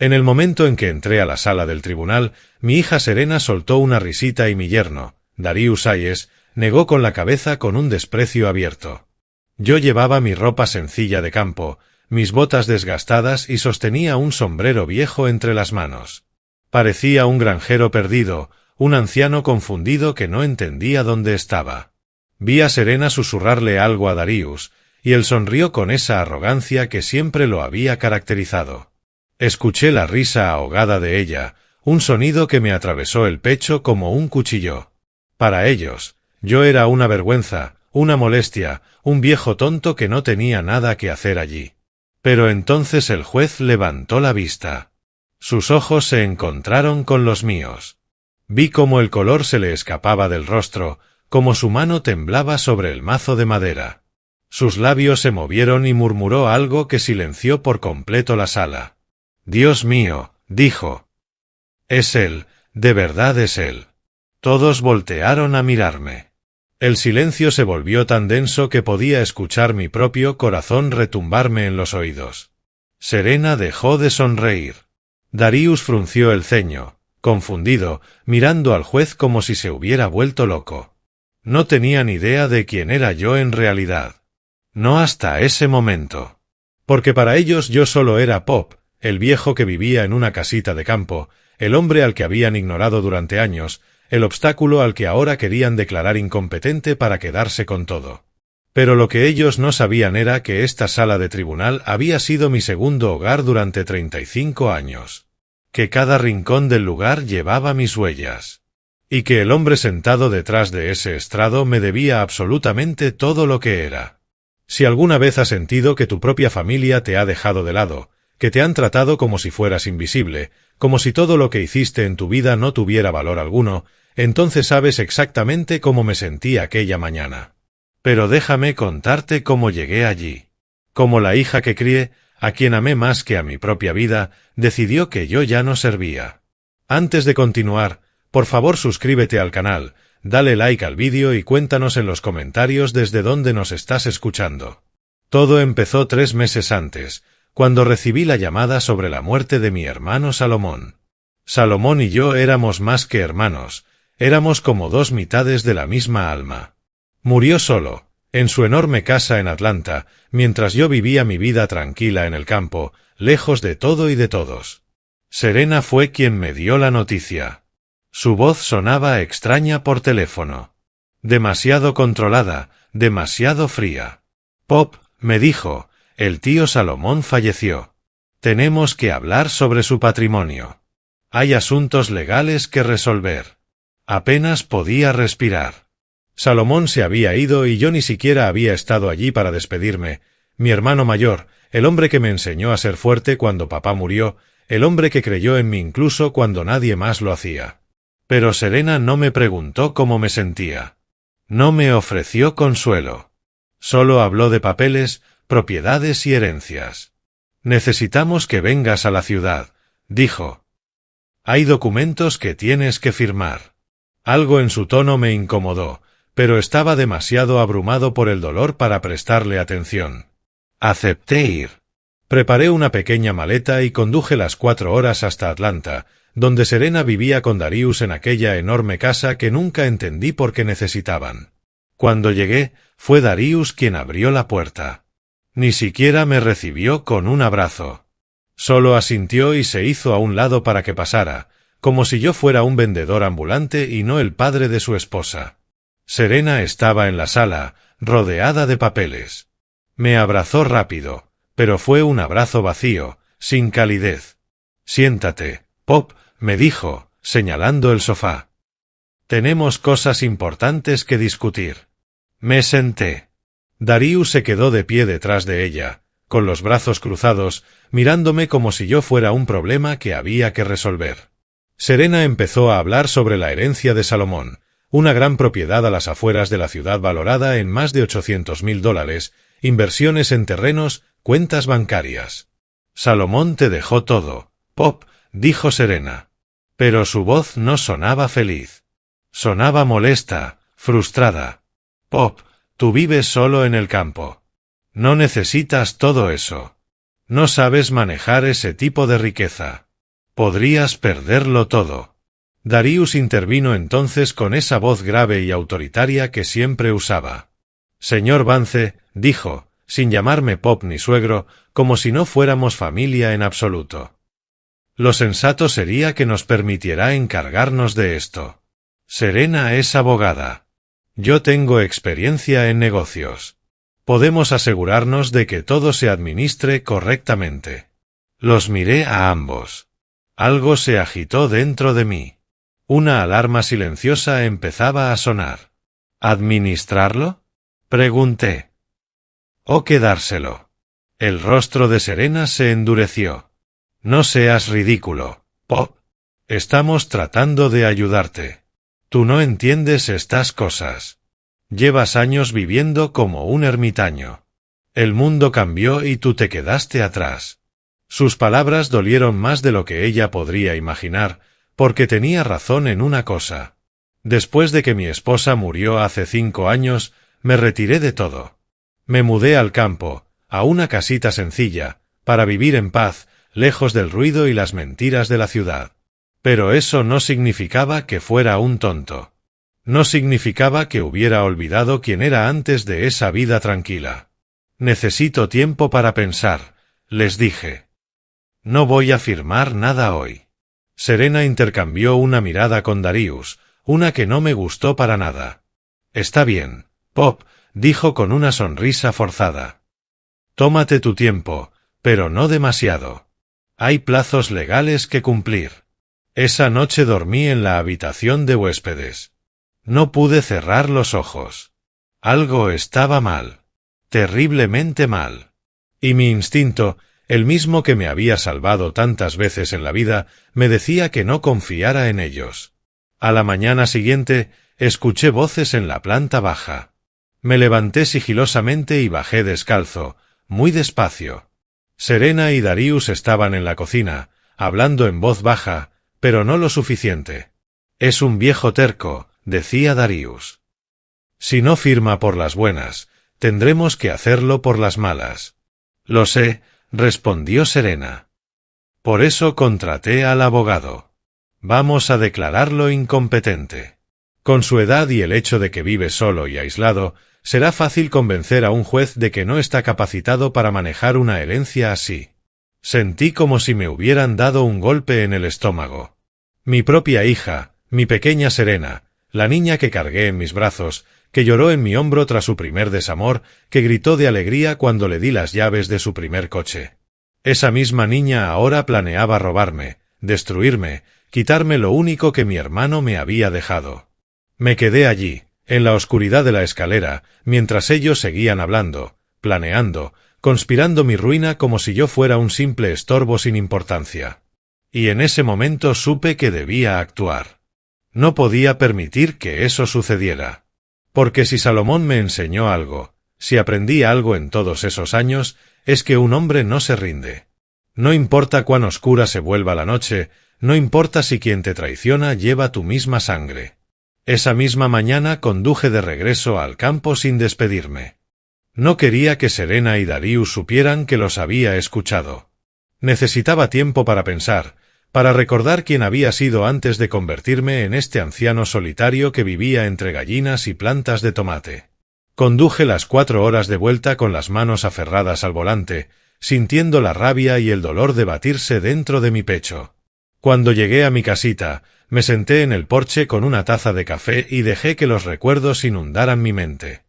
En el momento en que entré a la sala del tribunal, mi hija Serena soltó una risita y mi yerno, Darius Hayes, negó con la cabeza con un desprecio abierto. Yo llevaba mi ropa sencilla de campo, mis botas desgastadas y sostenía un sombrero viejo entre las manos. Parecía un granjero perdido, un anciano confundido que no entendía dónde estaba. Vi a Serena susurrarle algo a Darius, y él sonrió con esa arrogancia que siempre lo había caracterizado. Escuché la risa ahogada de ella, un sonido que me atravesó el pecho como un cuchillo. Para ellos, yo era una vergüenza, una molestia, un viejo tonto que no tenía nada que hacer allí. Pero entonces el juez levantó la vista. Sus ojos se encontraron con los míos. Vi cómo el color se le escapaba del rostro, como su mano temblaba sobre el mazo de madera. Sus labios se movieron y murmuró algo que silenció por completo la sala. «Dios mío», dijo. «Es él, de verdad es él». Todos voltearon a mirarme. El silencio se volvió tan denso que podía escuchar mi propio corazón retumbarme en los oídos. Serena dejó de sonreír. Darius frunció el ceño, confundido, mirando al juez como si se hubiera vuelto loco. No tenía ni idea de quién era yo en realidad. No hasta ese momento. Porque para ellos yo solo era Pop, el viejo que vivía en una casita de campo, el hombre al que habían ignorado durante años, el obstáculo al que ahora querían declarar incompetente para quedarse con todo. Pero lo que ellos no sabían era que esta sala de tribunal había sido mi segundo hogar durante 35 años. Que cada rincón del lugar llevaba mis huellas. Y que el hombre sentado detrás de ese estrado me debía absolutamente todo lo que era. Si alguna vez has sentido que tu propia familia te ha dejado de lado, que te han tratado como si fueras invisible, como si todo lo que hiciste en tu vida no tuviera valor alguno, entonces sabes exactamente cómo me sentí aquella mañana. Pero déjame contarte cómo llegué allí. Como la hija que crié, a quien amé más que a mi propia vida, decidió que yo ya no servía. Antes de continuar, por favor suscríbete al canal, dale like al vídeo y cuéntanos en los comentarios desde dónde nos estás escuchando. Todo empezó 3 meses antes, cuando recibí la llamada sobre la muerte de mi hermano Salomón. Salomón y yo éramos más que hermanos, éramos como 2 mitades de la misma alma. Murió solo, en su enorme casa en Atlanta, mientras yo vivía mi vida tranquila en el campo, lejos de todo y de todos. Serena fue quien me dio la noticia. Su voz sonaba extraña por teléfono. Demasiado controlada, demasiado fría. «Pop», me dijo, «el tío Salomón falleció. Tenemos que hablar sobre su patrimonio. Hay asuntos legales que resolver». Apenas podía respirar. Salomón se había ido y yo ni siquiera había estado allí para despedirme. Mi hermano mayor, el hombre que me enseñó a ser fuerte cuando papá murió, el hombre que creyó en mí incluso cuando nadie más lo hacía. Pero Serena no me preguntó cómo me sentía. No me ofreció consuelo. Solo habló de papeles, propiedades y herencias. «Necesitamos que vengas a la ciudad», dijo. «Hay documentos que tienes que firmar». Algo en su tono me incomodó, pero estaba demasiado abrumado por el dolor para prestarle atención. Acepté ir. Preparé una pequeña maleta y conduje las 4 horas hasta Atlanta, donde Serena vivía con Darius en aquella enorme casa que nunca entendí por qué necesitaban. Cuando llegué, fue Darius quien abrió la puerta. Ni siquiera me recibió con un abrazo. Solo asintió y se hizo a un lado para que pasara, como si yo fuera un vendedor ambulante y no el padre de su esposa. Serena estaba en la sala, rodeada de papeles. Me abrazó rápido, pero fue un abrazo vacío, sin calidez. «Siéntate, Pop», me dijo, señalando el sofá. «Tenemos cosas importantes que discutir». Me senté. Darius se quedó de pie detrás de ella, con los brazos cruzados, mirándome como si yo fuera un problema que había que resolver. Serena empezó a hablar sobre la herencia de Salomón, una gran propiedad a las afueras de la ciudad valorada en más de $800,000, inversiones en terrenos, cuentas bancarias. «Salomón te dejó todo, Pop», dijo Serena. Pero su voz no sonaba feliz. Sonaba molesta, frustrada. «Pop, tú vives solo en el campo. No necesitas todo eso. No sabes manejar ese tipo de riqueza». Podrías perderlo todo. Darius intervino entonces con esa voz grave y autoritaria que siempre usaba. Señor Vance, dijo, sin llamarme Pop ni suegro, como si no fuéramos familia en absoluto. Lo sensato sería que nos permitiera encargarnos de esto. Serena es abogada. Yo tengo experiencia en negocios. Podemos asegurarnos de que todo se administre correctamente. Los miré a ambos. Algo se agitó dentro de mí. Una alarma silenciosa empezaba a sonar. ¿Administrarlo? Pregunté. ¿O quedárselo? El rostro de Serena se endureció. No seas ridículo, Pop. Estamos tratando de ayudarte. Tú no entiendes estas cosas. Llevas años viviendo como un ermitaño. El mundo cambió y tú te quedaste atrás. Sus palabras dolieron más de lo que ella podría imaginar, porque tenía razón en una cosa. Después de que mi esposa murió hace 5 años, me retiré de todo. Me mudé al campo, a una casita sencilla, para vivir en paz, lejos del ruido y las mentiras de la ciudad. Pero eso no significaba que fuera un tonto. No significaba que hubiera olvidado quién era antes de esa vida tranquila. Necesito tiempo para pensar, les dije. No voy a firmar nada hoy. Serena intercambió una mirada con Darius, una que no me gustó para nada. Está bien, Pop, dijo con una sonrisa forzada. Tómate tu tiempo, pero no demasiado. Hay plazos legales que cumplir. Esa noche dormí en la habitación de huéspedes. No pude cerrar los ojos. Algo estaba mal. Terriblemente mal. Y mi instinto, el mismo que me había salvado tantas veces en la vida, me decía que no confiara en ellos. A la mañana siguiente, escuché voces en la planta baja. Me levanté sigilosamente y bajé descalzo, muy despacio. Serena y Darius estaban en la cocina, hablando en voz baja, pero no lo suficiente. Es un viejo terco, decía Darius. Si no firma por las buenas, tendremos que hacerlo por las malas. Lo sé, respondió Serena. Por eso contraté al abogado. Vamos a declararlo incompetente. Con su edad y el hecho de que vive solo y aislado, será fácil convencer a un juez de que no está capacitado para manejar una herencia así. Sentí como si me hubieran dado un golpe en el estómago. Mi propia hija, mi pequeña Serena, la niña que cargué en mis brazos, que lloró en mi hombro tras su primer desamor, que gritó de alegría cuando le di las llaves de su primer coche. Esa misma niña ahora planeaba robarme, destruirme, quitarme lo único que mi hermano me había dejado. Me quedé allí, en la oscuridad de la escalera, mientras ellos seguían hablando, planeando, conspirando mi ruina como si yo fuera un simple estorbo sin importancia. Y en ese momento supe que debía actuar. No podía permitir que eso sucediera. Porque si Salomón me enseñó algo, si aprendí algo en todos esos años, es que un hombre no se rinde. No importa cuán oscura se vuelva la noche, no importa si quien te traiciona lleva tu misma sangre. Esa misma mañana conduje de regreso al campo sin despedirme. No quería que Serena y Darius supieran que los había escuchado. Necesitaba tiempo para pensar, para recordar quién había sido antes de convertirme en este anciano solitario que vivía entre gallinas y plantas de tomate. Conduje las 4 horas de vuelta con las manos aferradas al volante, sintiendo la rabia y el dolor debatirse dentro de mi pecho. Cuando llegué a mi casita, me senté en el porche con una taza de café y dejé que los recuerdos inundaran mi mente.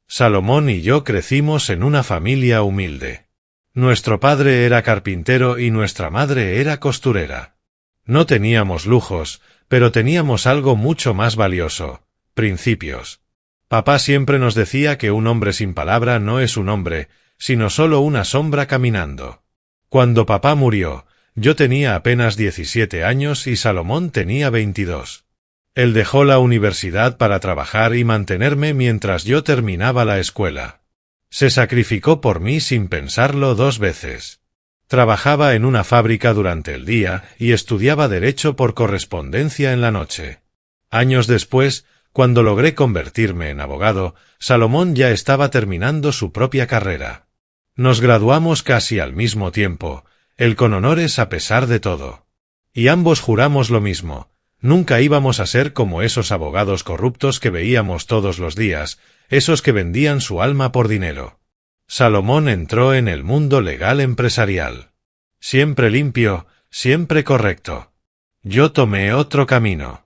Salomón y yo crecimos en una familia humilde. Nuestro padre era carpintero y nuestra madre era costurera. No teníamos lujos, pero teníamos algo mucho más valioso: principios. Papá siempre nos decía que un hombre sin palabra no es un hombre, sino solo una sombra caminando. Cuando papá murió, yo tenía apenas 17 años y Salomón tenía 22. Él dejó la universidad para trabajar y mantenerme mientras yo terminaba la escuela. Se sacrificó por mí sin pensarlo 2 veces. Trabajaba en una fábrica durante el día y estudiaba Derecho por correspondencia en la noche. Años después, cuando logré convertirme en abogado, Salomón ya estaba terminando su propia carrera. Nos graduamos casi al mismo tiempo, él con honores a pesar de todo. Y ambos juramos lo mismo. Nunca íbamos a ser como esos abogados corruptos que veíamos todos los días, esos que vendían su alma por dinero. Salomón entró en el mundo legal empresarial. Siempre limpio, siempre correcto. Yo tomé otro camino.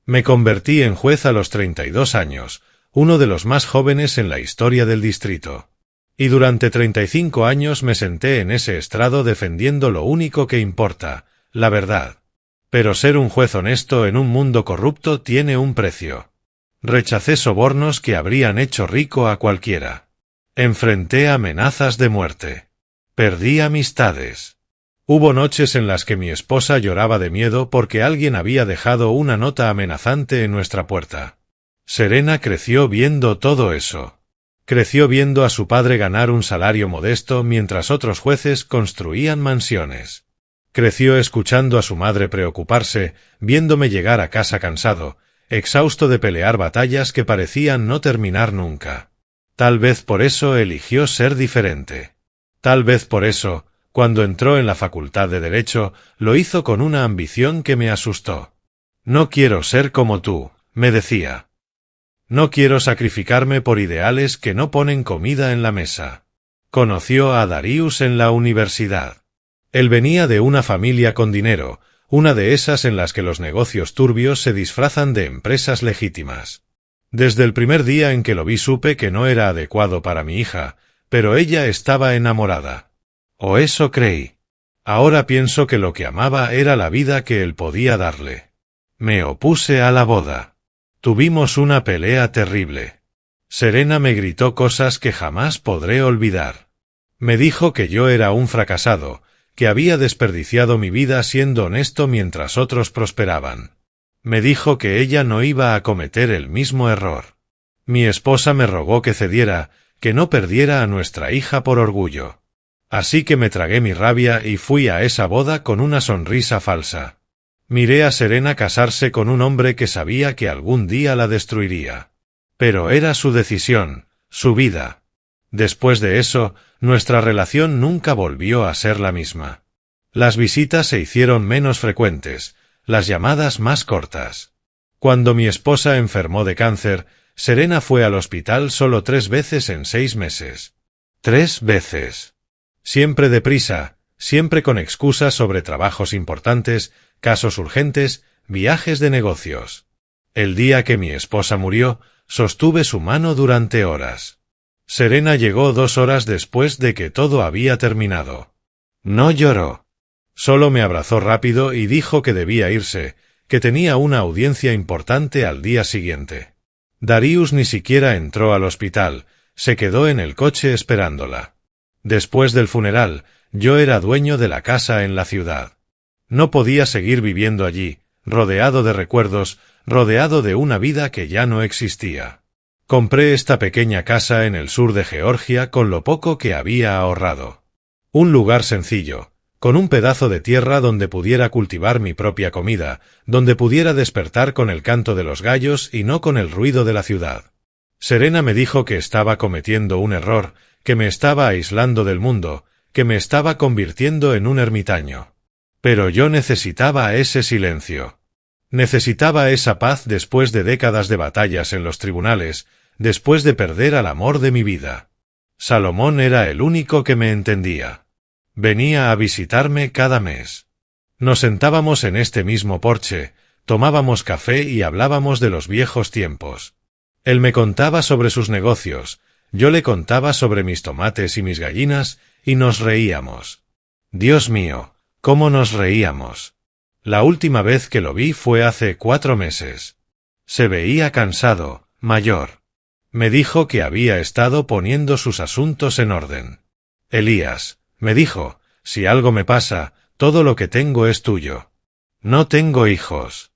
Me convertí en juez a los 32 años, uno de los más jóvenes en la historia del distrito. Y durante 35 años me senté en ese estrado defendiendo lo único que importa, la verdad. Pero ser un juez honesto en un mundo corrupto tiene un precio. Rechacé sobornos que habrían hecho rico a cualquiera. Enfrenté amenazas de muerte. Perdí amistades. Hubo noches en las que mi esposa lloraba de miedo porque alguien había dejado una nota amenazante en nuestra puerta. Serena creció viendo todo eso. Creció viendo a su padre ganar un salario modesto mientras otros jueces construían mansiones. Creció escuchando a su madre preocuparse, viéndome llegar a casa cansado, exhausto de pelear batallas que parecían no terminar nunca. Tal vez por eso eligió ser diferente. Tal vez por eso, cuando entró en la facultad de Derecho, lo hizo con una ambición que me asustó. No quiero ser como tú, me decía. No quiero sacrificarme por ideales que no ponen comida en la mesa. Conoció a Darius en la universidad. Él venía de una familia con dinero, una de esas en las que los negocios turbios se disfrazan de empresas legítimas. Desde el primer día en que lo vi supe que no era adecuado para mi hija, pero ella estaba enamorada. O eso creí. Ahora pienso que lo que amaba era la vida que él podía darle. Me opuse a la boda. Tuvimos una pelea terrible. Serena me gritó cosas que jamás podré olvidar. Me dijo que yo era un fracasado, que había desperdiciado mi vida siendo honesto mientras otros prosperaban. Me dijo que ella no iba a cometer el mismo error. Mi esposa me rogó que cediera, que no perdiera a nuestra hija por orgullo. Así que me tragué mi rabia y fui a esa boda con una sonrisa falsa. Miré a Serena casarse con un hombre que sabía que algún día la destruiría. Pero era su decisión, su vida. Después de eso, nuestra relación nunca volvió a ser la misma. Las visitas se hicieron menos frecuentes, las llamadas más cortas. Cuando mi esposa enfermó de cáncer, Serena fue al hospital solo 3 veces en 6 meses. 3 veces. Siempre deprisa, siempre con excusas sobre trabajos importantes, casos urgentes, viajes de negocios. El día que mi esposa murió, sostuve su mano durante horas. Serena llegó 2 horas después de que todo había terminado. No lloró. Solo me abrazó rápido y dijo que debía irse, que tenía una audiencia importante al día siguiente. Darius ni siquiera entró al hospital, se quedó en el coche esperándola. Después del funeral, yo era dueño de la casa en la ciudad. No podía seguir viviendo allí, rodeado de recuerdos, rodeado de una vida que ya no existía. Compré esta pequeña casa en el sur de Georgia con lo poco que había ahorrado. Un lugar sencillo, con un pedazo de tierra donde pudiera cultivar mi propia comida, donde pudiera despertar con el canto de los gallos y no con el ruido de la ciudad. Serena me dijo que estaba cometiendo un error, que me estaba aislando del mundo, que me estaba convirtiendo en un ermitaño. Pero yo necesitaba ese silencio. Necesitaba esa paz después de décadas de batallas en los tribunales, después de perder al amor de mi vida. Salomón era el único que me entendía. Venía a visitarme cada mes. Nos sentábamos en este mismo porche, tomábamos café y hablábamos de los viejos tiempos. Él me contaba sobre sus negocios, yo le contaba sobre mis tomates y mis gallinas, y nos reíamos. Dios mío, cómo nos reíamos. La última vez que lo vi fue hace 4 meses. Se veía cansado, mayor. Me dijo que había estado poniendo sus asuntos en orden. Elías, me dijo, si algo me pasa, todo lo que tengo es tuyo. No tengo hijos.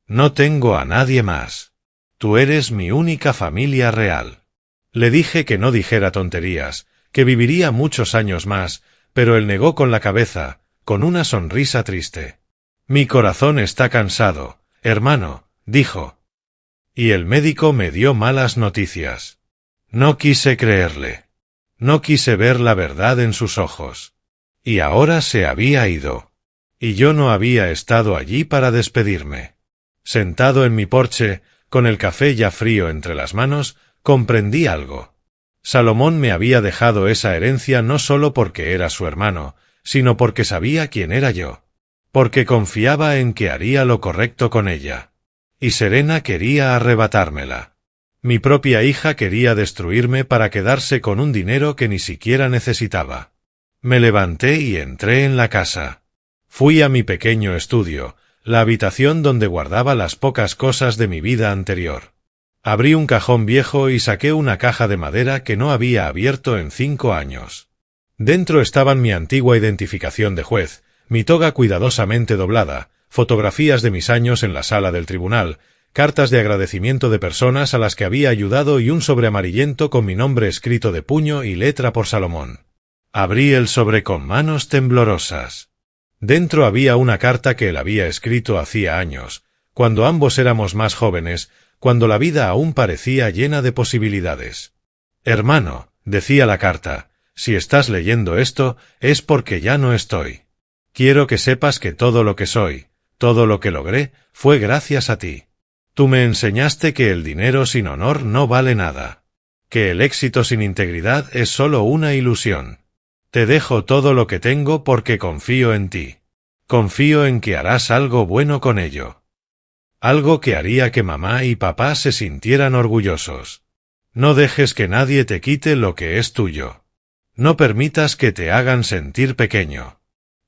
No tengo a nadie más. Tú eres mi única familia real. Le dije que no dijera tonterías, que viviría muchos años más, pero él negó con la cabeza, con una sonrisa triste. Mi corazón está cansado, hermano, dijo. Y el médico me dio malas noticias. No quise creerle. No quise ver la verdad en sus ojos. Y ahora se había ido. Y yo no había estado allí para despedirme. Sentado en mi porche, con el café ya frío entre las manos, comprendí algo. Salomón me había dejado esa herencia no solo porque era su hermano, sino porque sabía quién era yo. Porque confiaba en que haría lo correcto con ella. Y Serena quería arrebatármela. Mi propia hija quería destruirme para quedarse con un dinero que ni siquiera necesitaba. Me levanté y entré en la casa. Fui a mi pequeño estudio, la habitación donde guardaba las pocas cosas de mi vida anterior. Abrí un cajón viejo y saqué una caja de madera que no había abierto en 5 años. Dentro estaban mi antigua identificación de juez, mi toga cuidadosamente doblada, fotografías de mis años en la sala del tribunal, cartas de agradecimiento de personas a las que había ayudado y un sobre amarillento con mi nombre escrito de puño y letra por Salomón. Abrí el sobre con manos temblorosas. Dentro había una carta que él había escrito hacía años, cuando ambos éramos más jóvenes, cuando la vida aún parecía llena de posibilidades. Hermano, decía la carta, si estás leyendo esto, es porque ya no estoy. Quiero que sepas que todo lo que soy, todo lo que logré, fue gracias a ti. Tú me enseñaste que el dinero sin honor no vale nada. Que el éxito sin integridad es solo una ilusión. Te dejo todo lo que tengo porque confío en ti. Confío en que harás algo bueno con ello. Algo que haría que mamá y papá se sintieran orgullosos. No dejes que nadie te quite lo que es tuyo. No permitas que te hagan sentir pequeño.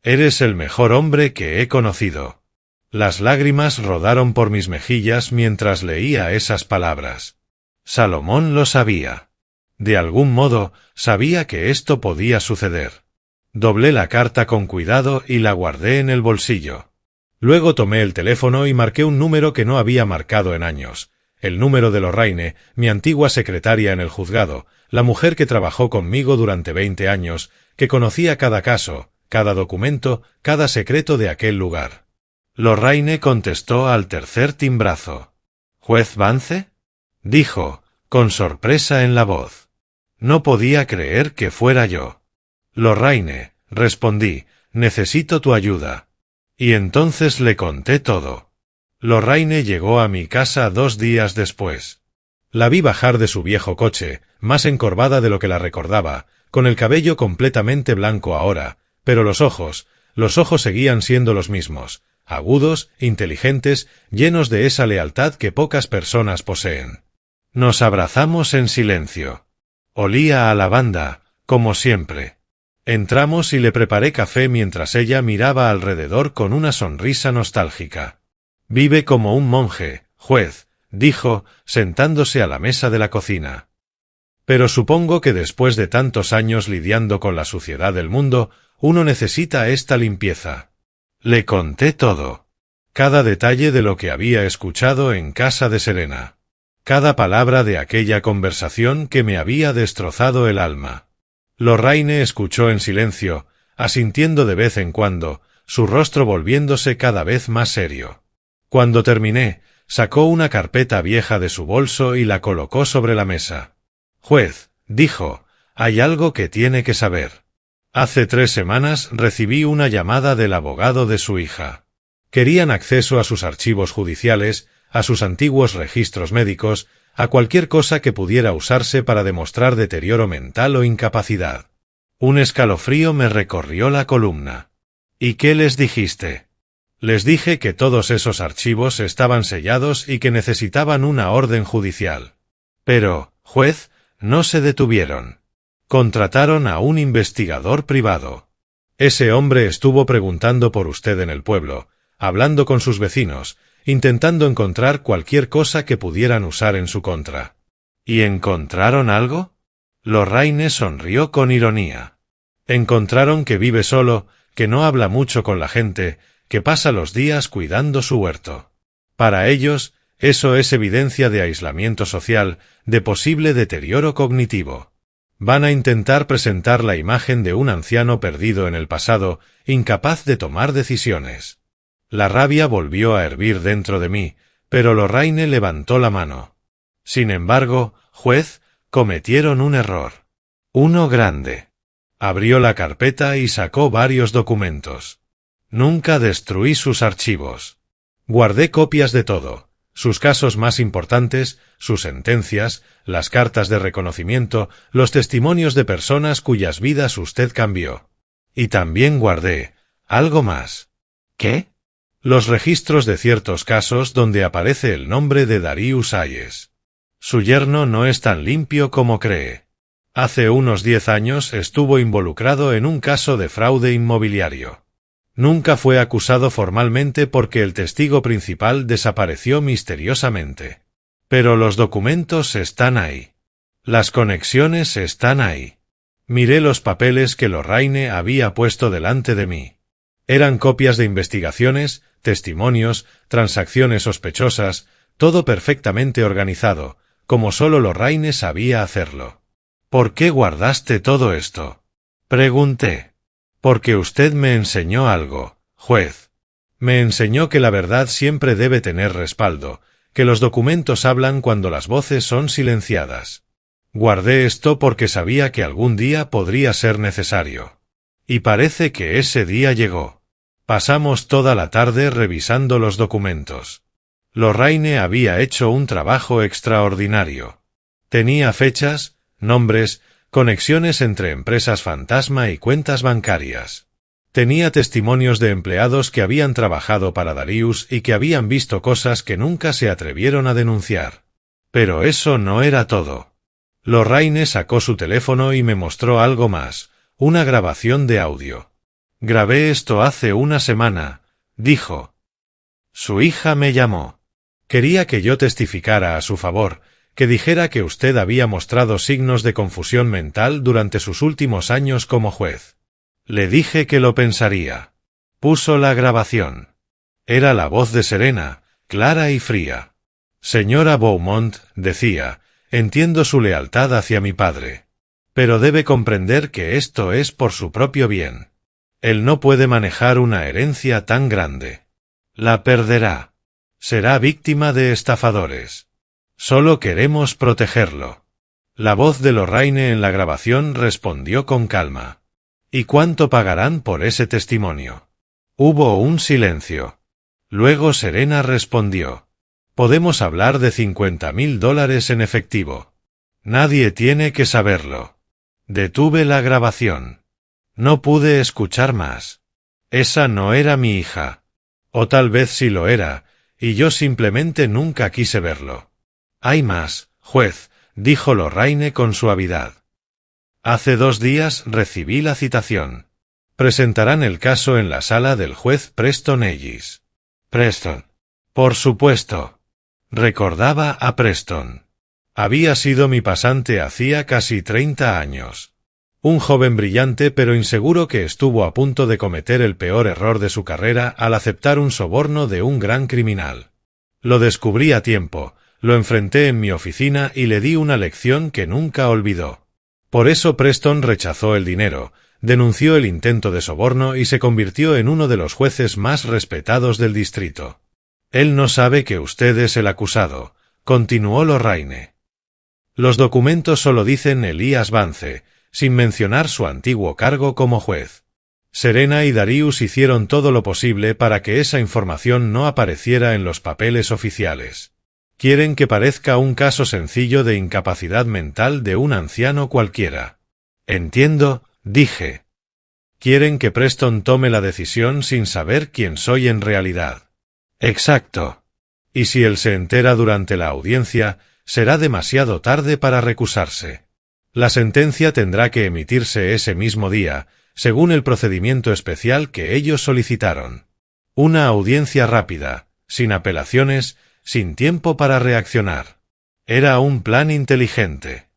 Eres el mejor hombre que he conocido. Las lágrimas rodaron por mis mejillas mientras leía esas palabras. Salomón lo sabía. De algún modo, sabía que esto podía suceder. Doblé la carta con cuidado y la guardé en el bolsillo. Luego tomé el teléfono y marqué un número que no había marcado en años. El número de Lorraine, mi antigua secretaria en el juzgado, la mujer que trabajó conmigo durante 20 años, que conocía cada caso, cada documento, cada secreto de aquel lugar. Lorraine contestó al tercer timbrazo. —¿Juez Vance? —dijo, con sorpresa en la voz. No podía creer que fuera yo. —Lorraine —respondí—, necesito tu ayuda. Y entonces le conté todo. Lorraine llegó a mi casa 2 días después. La vi bajar de su viejo coche, más encorvada de lo que la recordaba, con el cabello completamente blanco ahora, pero los ojos seguían siendo los mismos, agudos, inteligentes, llenos de esa lealtad que pocas personas poseen. Nos abrazamos en silencio. Olía a lavanda, como siempre. Entramos y le preparé café mientras ella miraba alrededor con una sonrisa nostálgica. Vive como un monje, juez, dijo, sentándose a la mesa de la cocina. Pero supongo que después de tantos años lidiando con la suciedad del mundo, uno necesita esta limpieza. Le conté todo. Cada detalle de lo que había escuchado en casa de Serena. Cada palabra de aquella conversación que me había destrozado el alma. Lorraine escuchó en silencio, asintiendo de vez en cuando, su rostro volviéndose cada vez más serio. Cuando terminé, sacó una carpeta vieja de su bolso y la colocó sobre la mesa. Juez, dijo, hay algo que tiene que saber. Hace 3 semanas recibí una llamada del abogado de su hija. Querían acceso a sus archivos judiciales, a sus antiguos registros médicos, a cualquier cosa que pudiera usarse para demostrar deterioro mental o incapacidad. Un escalofrío me recorrió la columna. ¿Y qué les dijiste? Les dije que todos esos archivos estaban sellados y que necesitaban una orden judicial. Pero, juez, no se detuvieron. Contrataron a un investigador privado. Ese hombre estuvo preguntando por usted en el pueblo, hablando con sus vecinos, intentando encontrar cualquier cosa que pudieran usar en su contra. ¿Y encontraron algo? Lorraine sonrió con ironía. Encontraron que vive solo, que no habla mucho con la gente, que pasa los días cuidando su huerto. Para ellos, eso es evidencia de aislamiento social, de posible deterioro cognitivo. Van a intentar presentar la imagen de un anciano perdido en el pasado, incapaz de tomar decisiones. La rabia volvió a hervir dentro de mí, pero Lorraine levantó la mano. Sin embargo, juez, cometieron un error. Uno grande. Abrió la carpeta y sacó varios documentos. Nunca destruí sus archivos. Guardé copias de todo, sus casos más importantes, sus sentencias, las cartas de reconocimiento, los testimonios de personas cuyas vidas usted cambió. Y también guardé algo más. ¿Qué? Los registros de ciertos casos donde aparece el nombre de Darius Hayes. Su yerno no es tan limpio como cree. Hace unos 10 años estuvo involucrado en un caso de fraude inmobiliario. Nunca fue acusado formalmente porque el testigo principal desapareció misteriosamente. Pero los documentos están ahí. Las conexiones están ahí. Miré los papeles que Lorraine había puesto delante de mí. Eran copias de investigaciones, testimonios, transacciones sospechosas, todo perfectamente organizado, como solo Lorraine sabía hacerlo. ¿Por qué guardaste todo esto? Pregunté. Porque usted me enseñó algo, juez. Me enseñó que la verdad siempre debe tener respaldo, que los documentos hablan cuando las voces son silenciadas. Guardé esto porque sabía que algún día podría ser necesario. Y parece que ese día llegó. Pasamos toda la tarde revisando los documentos. Lorraine había hecho un trabajo extraordinario. Tenía fechas, nombres, conexiones entre empresas fantasma y cuentas bancarias. Tenía testimonios de empleados que habían trabajado para Darius y que habían visto cosas que nunca se atrevieron a denunciar. Pero eso no era todo. Lorraine sacó su teléfono y me mostró algo más, una grabación de audio. Grabé esto hace una semana, dijo. Su hija me llamó. Quería que yo testificara a su favor, que dijera que usted había mostrado signos de confusión mental durante sus últimos años como juez. Le dije que lo pensaría. Puso la grabación. Era la voz de Serena, clara y fría. Señora Beaumont, decía, entiendo su lealtad hacia mi padre. Pero debe comprender que esto es por su propio bien. Él no puede manejar una herencia tan grande. La perderá. Será víctima de estafadores. Solo queremos protegerlo. La voz de Lorraine en la grabación respondió con calma. ¿Y cuánto pagarán por ese testimonio? Hubo un silencio. Luego Serena respondió. Podemos hablar de $50,000 en efectivo. Nadie tiene que saberlo. Detuve la grabación. No pude escuchar más. Esa no era mi hija. O tal vez sí lo era, y yo simplemente nunca quise verlo. Hay más, juez, dijo Lorraine con suavidad. Hace 2 días recibí la citación. Presentarán el caso en la sala del juez Preston Ellis. Preston. Por supuesto. Recordaba a Preston. Había sido mi pasante hacía casi 30 años. Un joven brillante pero inseguro que estuvo a punto de cometer el peor error de su carrera al aceptar un soborno de un gran criminal. Lo descubrí a tiempo, lo enfrenté en mi oficina y le di una lección que nunca olvidó. Por eso Preston rechazó el dinero, denunció el intento de soborno y se convirtió en uno de los jueces más respetados del distrito. Él no sabe que usted es el acusado, continuó Lorraine. Los documentos solo dicen Elías Vance, sin mencionar su antiguo cargo como juez. Serena y Darius hicieron todo lo posible para que esa información no apareciera en los papeles oficiales. Quieren que parezca un caso sencillo de incapacidad mental de un anciano cualquiera. Entiendo, dije. Quieren que Preston tome la decisión sin saber quién soy en realidad. Exacto. Y si él se entera durante la audiencia, será demasiado tarde para recusarse. La sentencia tendrá que emitirse ese mismo día, según el procedimiento especial que ellos solicitaron. Una audiencia rápida, sin apelaciones, sin tiempo para reaccionar. Era un plan inteligente.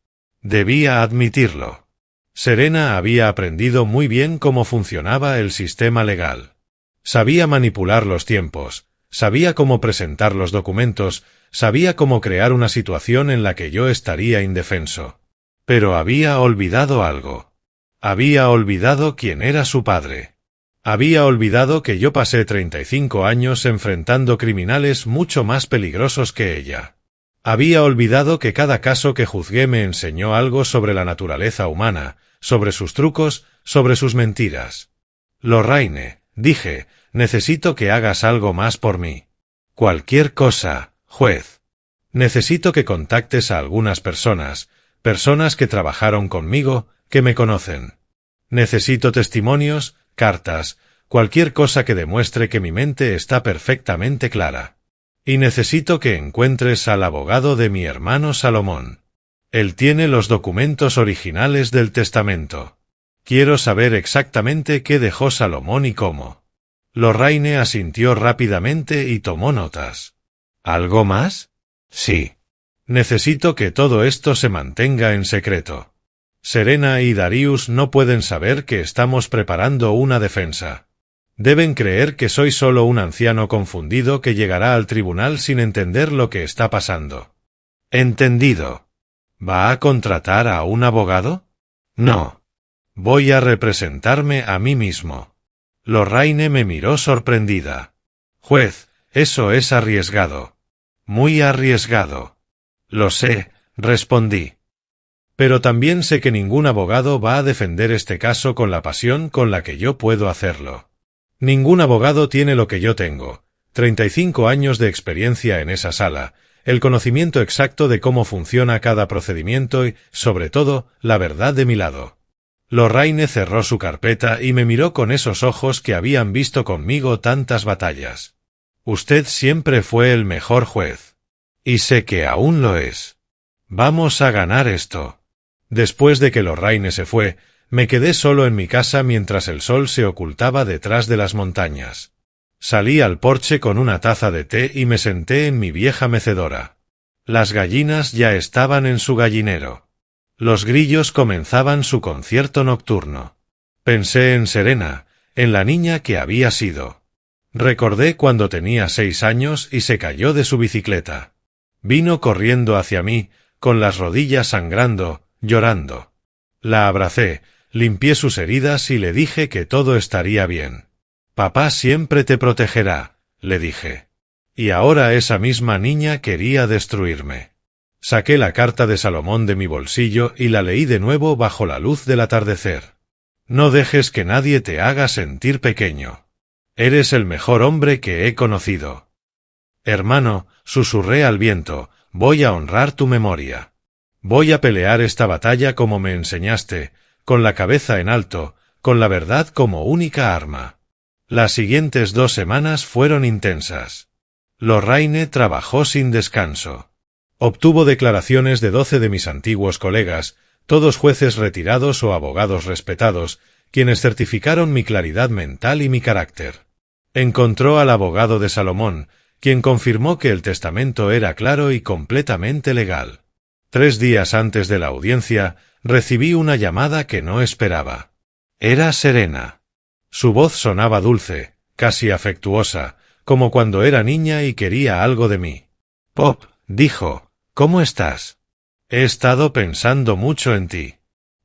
Debía admitirlo. Serena había aprendido muy bien cómo funcionaba el sistema legal. Sabía manipular los tiempos, sabía cómo presentar los documentos, sabía cómo crear una situación en la que yo estaría indefenso. Pero había olvidado algo. Había olvidado quién era su padre. Había olvidado que yo pasé 35 años enfrentando criminales mucho más peligrosos que ella. Había olvidado que cada caso que juzgué me enseñó algo sobre la naturaleza humana, sobre sus trucos, sobre sus mentiras. Lorraine, dije, Necesito que hagas algo más por mí. Cualquier cosa, juez. Necesito que contactes a algunas personas que trabajaron conmigo, que me conocen. Necesito testimonios, cartas, cualquier cosa que demuestre que mi mente está perfectamente clara. Y necesito que encuentres al abogado de mi hermano Salomón. Él tiene los documentos originales del testamento. Quiero saber exactamente qué dejó Salomón y cómo. Lorraine asintió rápidamente y tomó notas. ¿Algo más? Sí. Necesito que todo esto se mantenga en secreto. Serena y Darius no pueden saber que estamos preparando una defensa. Deben creer que soy solo un anciano confundido que llegará al tribunal sin entender lo que está pasando. Entendido. ¿Va a contratar a un abogado? No. Voy a representarme a mí mismo. Lorraine me miró sorprendida. Juez, eso es arriesgado. Muy arriesgado. Lo sé, respondí. Pero también sé que ningún abogado va a defender este caso con la pasión con la que yo puedo hacerlo. Ningún abogado tiene lo que yo tengo, 35 años de experiencia en esa sala, el conocimiento exacto de cómo funciona cada procedimiento y, sobre todo, la verdad de mi lado. Lorraine cerró su carpeta y me miró con esos ojos que habían visto conmigo tantas batallas. Usted siempre fue el mejor juez. Y sé que aún lo es. Vamos a ganar esto. Después de que Lorraine se fue, me quedé solo en mi casa mientras el sol se ocultaba detrás de las montañas. Salí al porche con una taza de té y me senté en mi vieja mecedora. Las gallinas ya estaban en su gallinero. Los grillos comenzaban su concierto nocturno. Pensé en Serena, en la niña que había sido. Recordé cuando tenía 6 años y se cayó de su bicicleta. Vino corriendo hacia mí, con las rodillas sangrando, llorando. La abracé, limpié sus heridas y le dije que todo estaría bien. Papá siempre te protegerá, le dije. Y ahora esa misma niña quería destruirme. Saqué la carta de Salomón de mi bolsillo y la leí de nuevo bajo la luz del atardecer. No dejes que nadie te haga sentir pequeño. Eres el mejor hombre que he conocido. Hermano, susurré al viento, voy a honrar tu memoria. Voy a pelear esta batalla como me enseñaste, con la cabeza en alto, con la verdad como única arma. Las siguientes 2 semanas fueron intensas. Lorraine trabajó sin descanso. Obtuvo declaraciones de 12 de mis antiguos colegas, todos jueces retirados o abogados respetados, quienes certificaron mi claridad mental y mi carácter. Encontró al abogado de Salomón, quien confirmó que el testamento era claro y completamente legal. 3 días antes de la audiencia, recibí una llamada que no esperaba. Era Serena. Su voz sonaba dulce, casi afectuosa, como cuando era niña y quería algo de mí. Pop, dijo, ¿cómo estás? He estado pensando mucho en ti.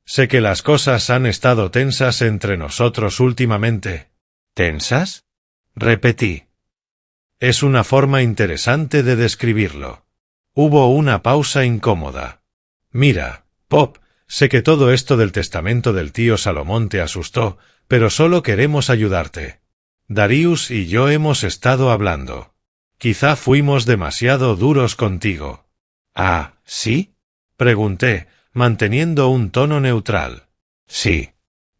Sé que las cosas han estado tensas entre nosotros últimamente. ¿Tensas? Repetí. Es una forma interesante de describirlo. Hubo una pausa incómoda. Mira, Pop, sé que todo esto del testamento del tío Salomón te asustó, pero solo queremos ayudarte. Darius y yo hemos estado hablando. Quizá fuimos demasiado duros contigo. ¿Ah, sí? Pregunté, manteniendo un tono neutral. Sí.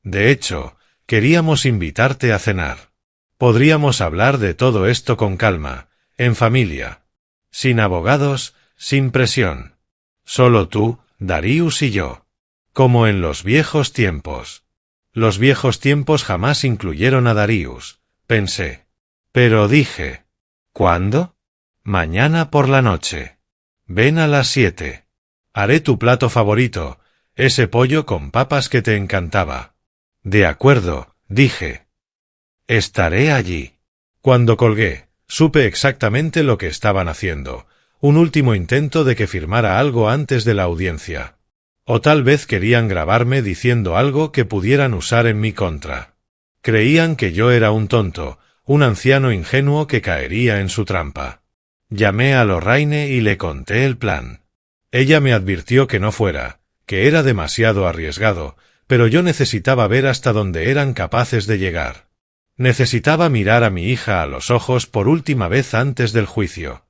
De hecho, queríamos invitarte a cenar. Podríamos hablar de todo esto con calma, en familia. Sin abogados, sin presión. Solo tú, Darius y yo. Como en los viejos tiempos. Los viejos tiempos jamás incluyeron a Darius, pensé. Pero dije, ¿cuándo? Mañana por la noche. Ven a las 7. Haré tu plato favorito, ese pollo con papas que te encantaba. De acuerdo, dije. Estaré allí. Cuando colgué, supe exactamente lo que estaban haciendo. Un último intento de que firmara algo antes de la audiencia. O tal vez querían grabarme diciendo algo que pudieran usar en mi contra. Creían que yo era un tonto, un anciano ingenuo que caería en su trampa. Llamé a Lorraine y le conté el plan. Ella me advirtió que no fuera, que era demasiado arriesgado, pero yo necesitaba ver hasta dónde eran capaces de llegar. Necesitaba mirar a mi hija a los ojos por última vez antes del juicio.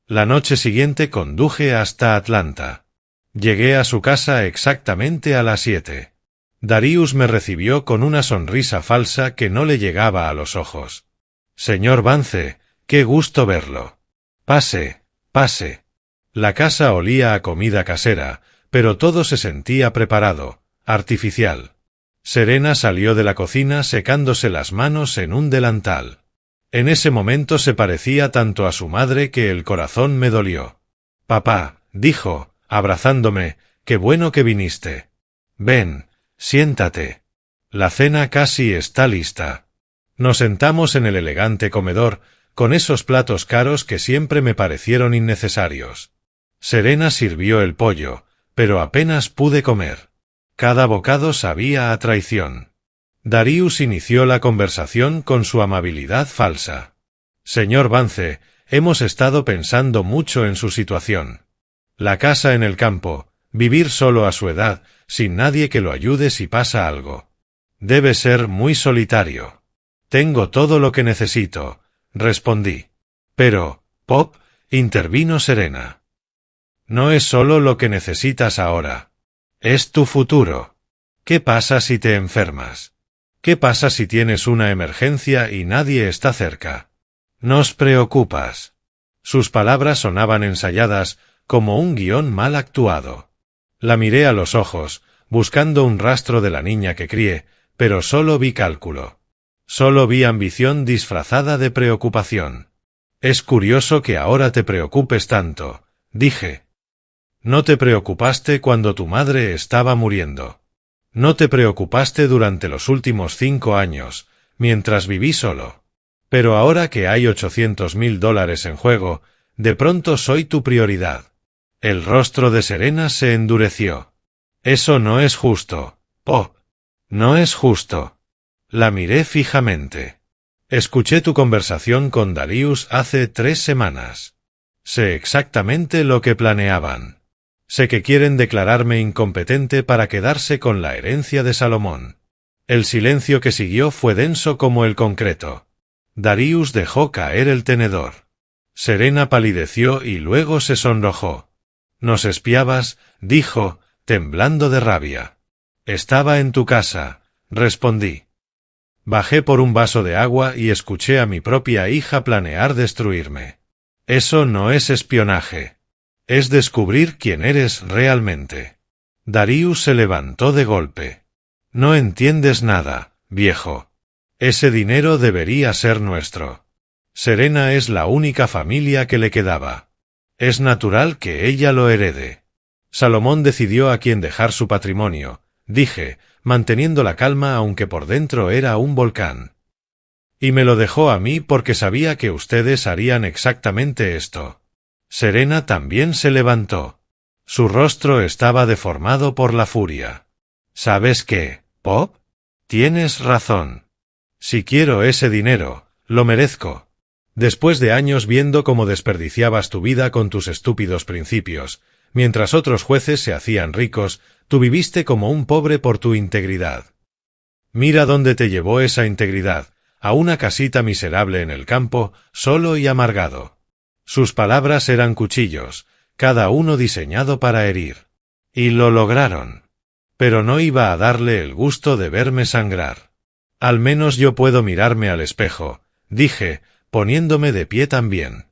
La noche siguiente conduje hasta Atlanta. Llegué a su casa exactamente a las 7. Darius me recibió con una sonrisa falsa que no le llegaba a los ojos. Señor Vance, qué gusto verlo. Pase, pase. La casa olía a comida casera, pero todo se sentía preparado, artificial. Serena salió de la cocina secándose las manos en un delantal. En ese momento se parecía tanto a su madre que el corazón me dolió. Papá, dijo, abrazándome, qué bueno que viniste. Ven, siéntate. La cena casi está lista. Nos sentamos en el elegante comedor, con esos platos caros que siempre me parecieron innecesarios. Serena sirvió el pollo, pero apenas pude comer. Cada bocado sabía a traición. Darius inició la conversación con su amabilidad falsa. Señor Vance, hemos estado pensando mucho en su situación. La casa en el campo, vivir solo a su edad, sin nadie que lo ayude si pasa algo. Debe ser muy solitario. Tengo todo lo que necesito, respondí. Pero, Pop, intervino Serena. No es solo lo que necesitas ahora. Es tu futuro. ¿Qué pasa si te enfermas? ¿Qué pasa si tienes una emergencia y nadie está cerca? Nos preocupas. Sus palabras sonaban ensayadas, como un guión mal actuado. La miré a los ojos, buscando un rastro de la niña que crié, pero solo vi cálculo. Solo vi ambición disfrazada de preocupación. Es curioso que ahora te preocupes tanto, dije. No te preocupaste cuando tu madre estaba muriendo. No te preocupaste durante los últimos 5 años, mientras viví solo. Pero ahora que hay $800,000 en juego, de pronto soy tu prioridad. El rostro de Serena se endureció. Eso no es justo, Pop. No es justo. La miré fijamente. Escuché tu conversación con Darius hace 3 semanas. Sé exactamente lo que planeaban. Sé que quieren declararme incompetente para quedarse con la herencia de Salomón. El silencio que siguió fue denso como el concreto. Darius dejó caer el tenedor. Serena palideció y luego se sonrojó. Nos espiabas, dijo, temblando de rabia. Estaba en tu casa, respondí. Bajé por un vaso de agua y escuché a mi propia hija planear destruirme. Eso no es espionaje. Es descubrir quién eres realmente. Darius se levantó de golpe. No entiendes nada, viejo. Ese dinero debería ser nuestro. Serena es la única familia que le quedaba. Es natural que ella lo herede. Salomón decidió a quién dejar su patrimonio, dije, manteniendo la calma aunque por dentro era un volcán. Y me lo dejó a mí porque sabía que ustedes harían exactamente esto. Serena también se levantó. Su rostro estaba deformado por la furia. ¿Sabes qué, Pop? Tienes razón. Si quiero ese dinero, lo merezco. Después de años viendo cómo desperdiciabas tu vida con tus estúpidos principios, mientras otros jueces se hacían ricos, tú viviste como un pobre por tu integridad. Mira dónde te llevó esa integridad, a una casita miserable en el campo, solo y amargado. Sus palabras eran cuchillos, cada uno diseñado para herir. Y lo lograron. Pero no iba a darle el gusto de verme sangrar. Al menos yo puedo mirarme al espejo, dije, poniéndome de pie también.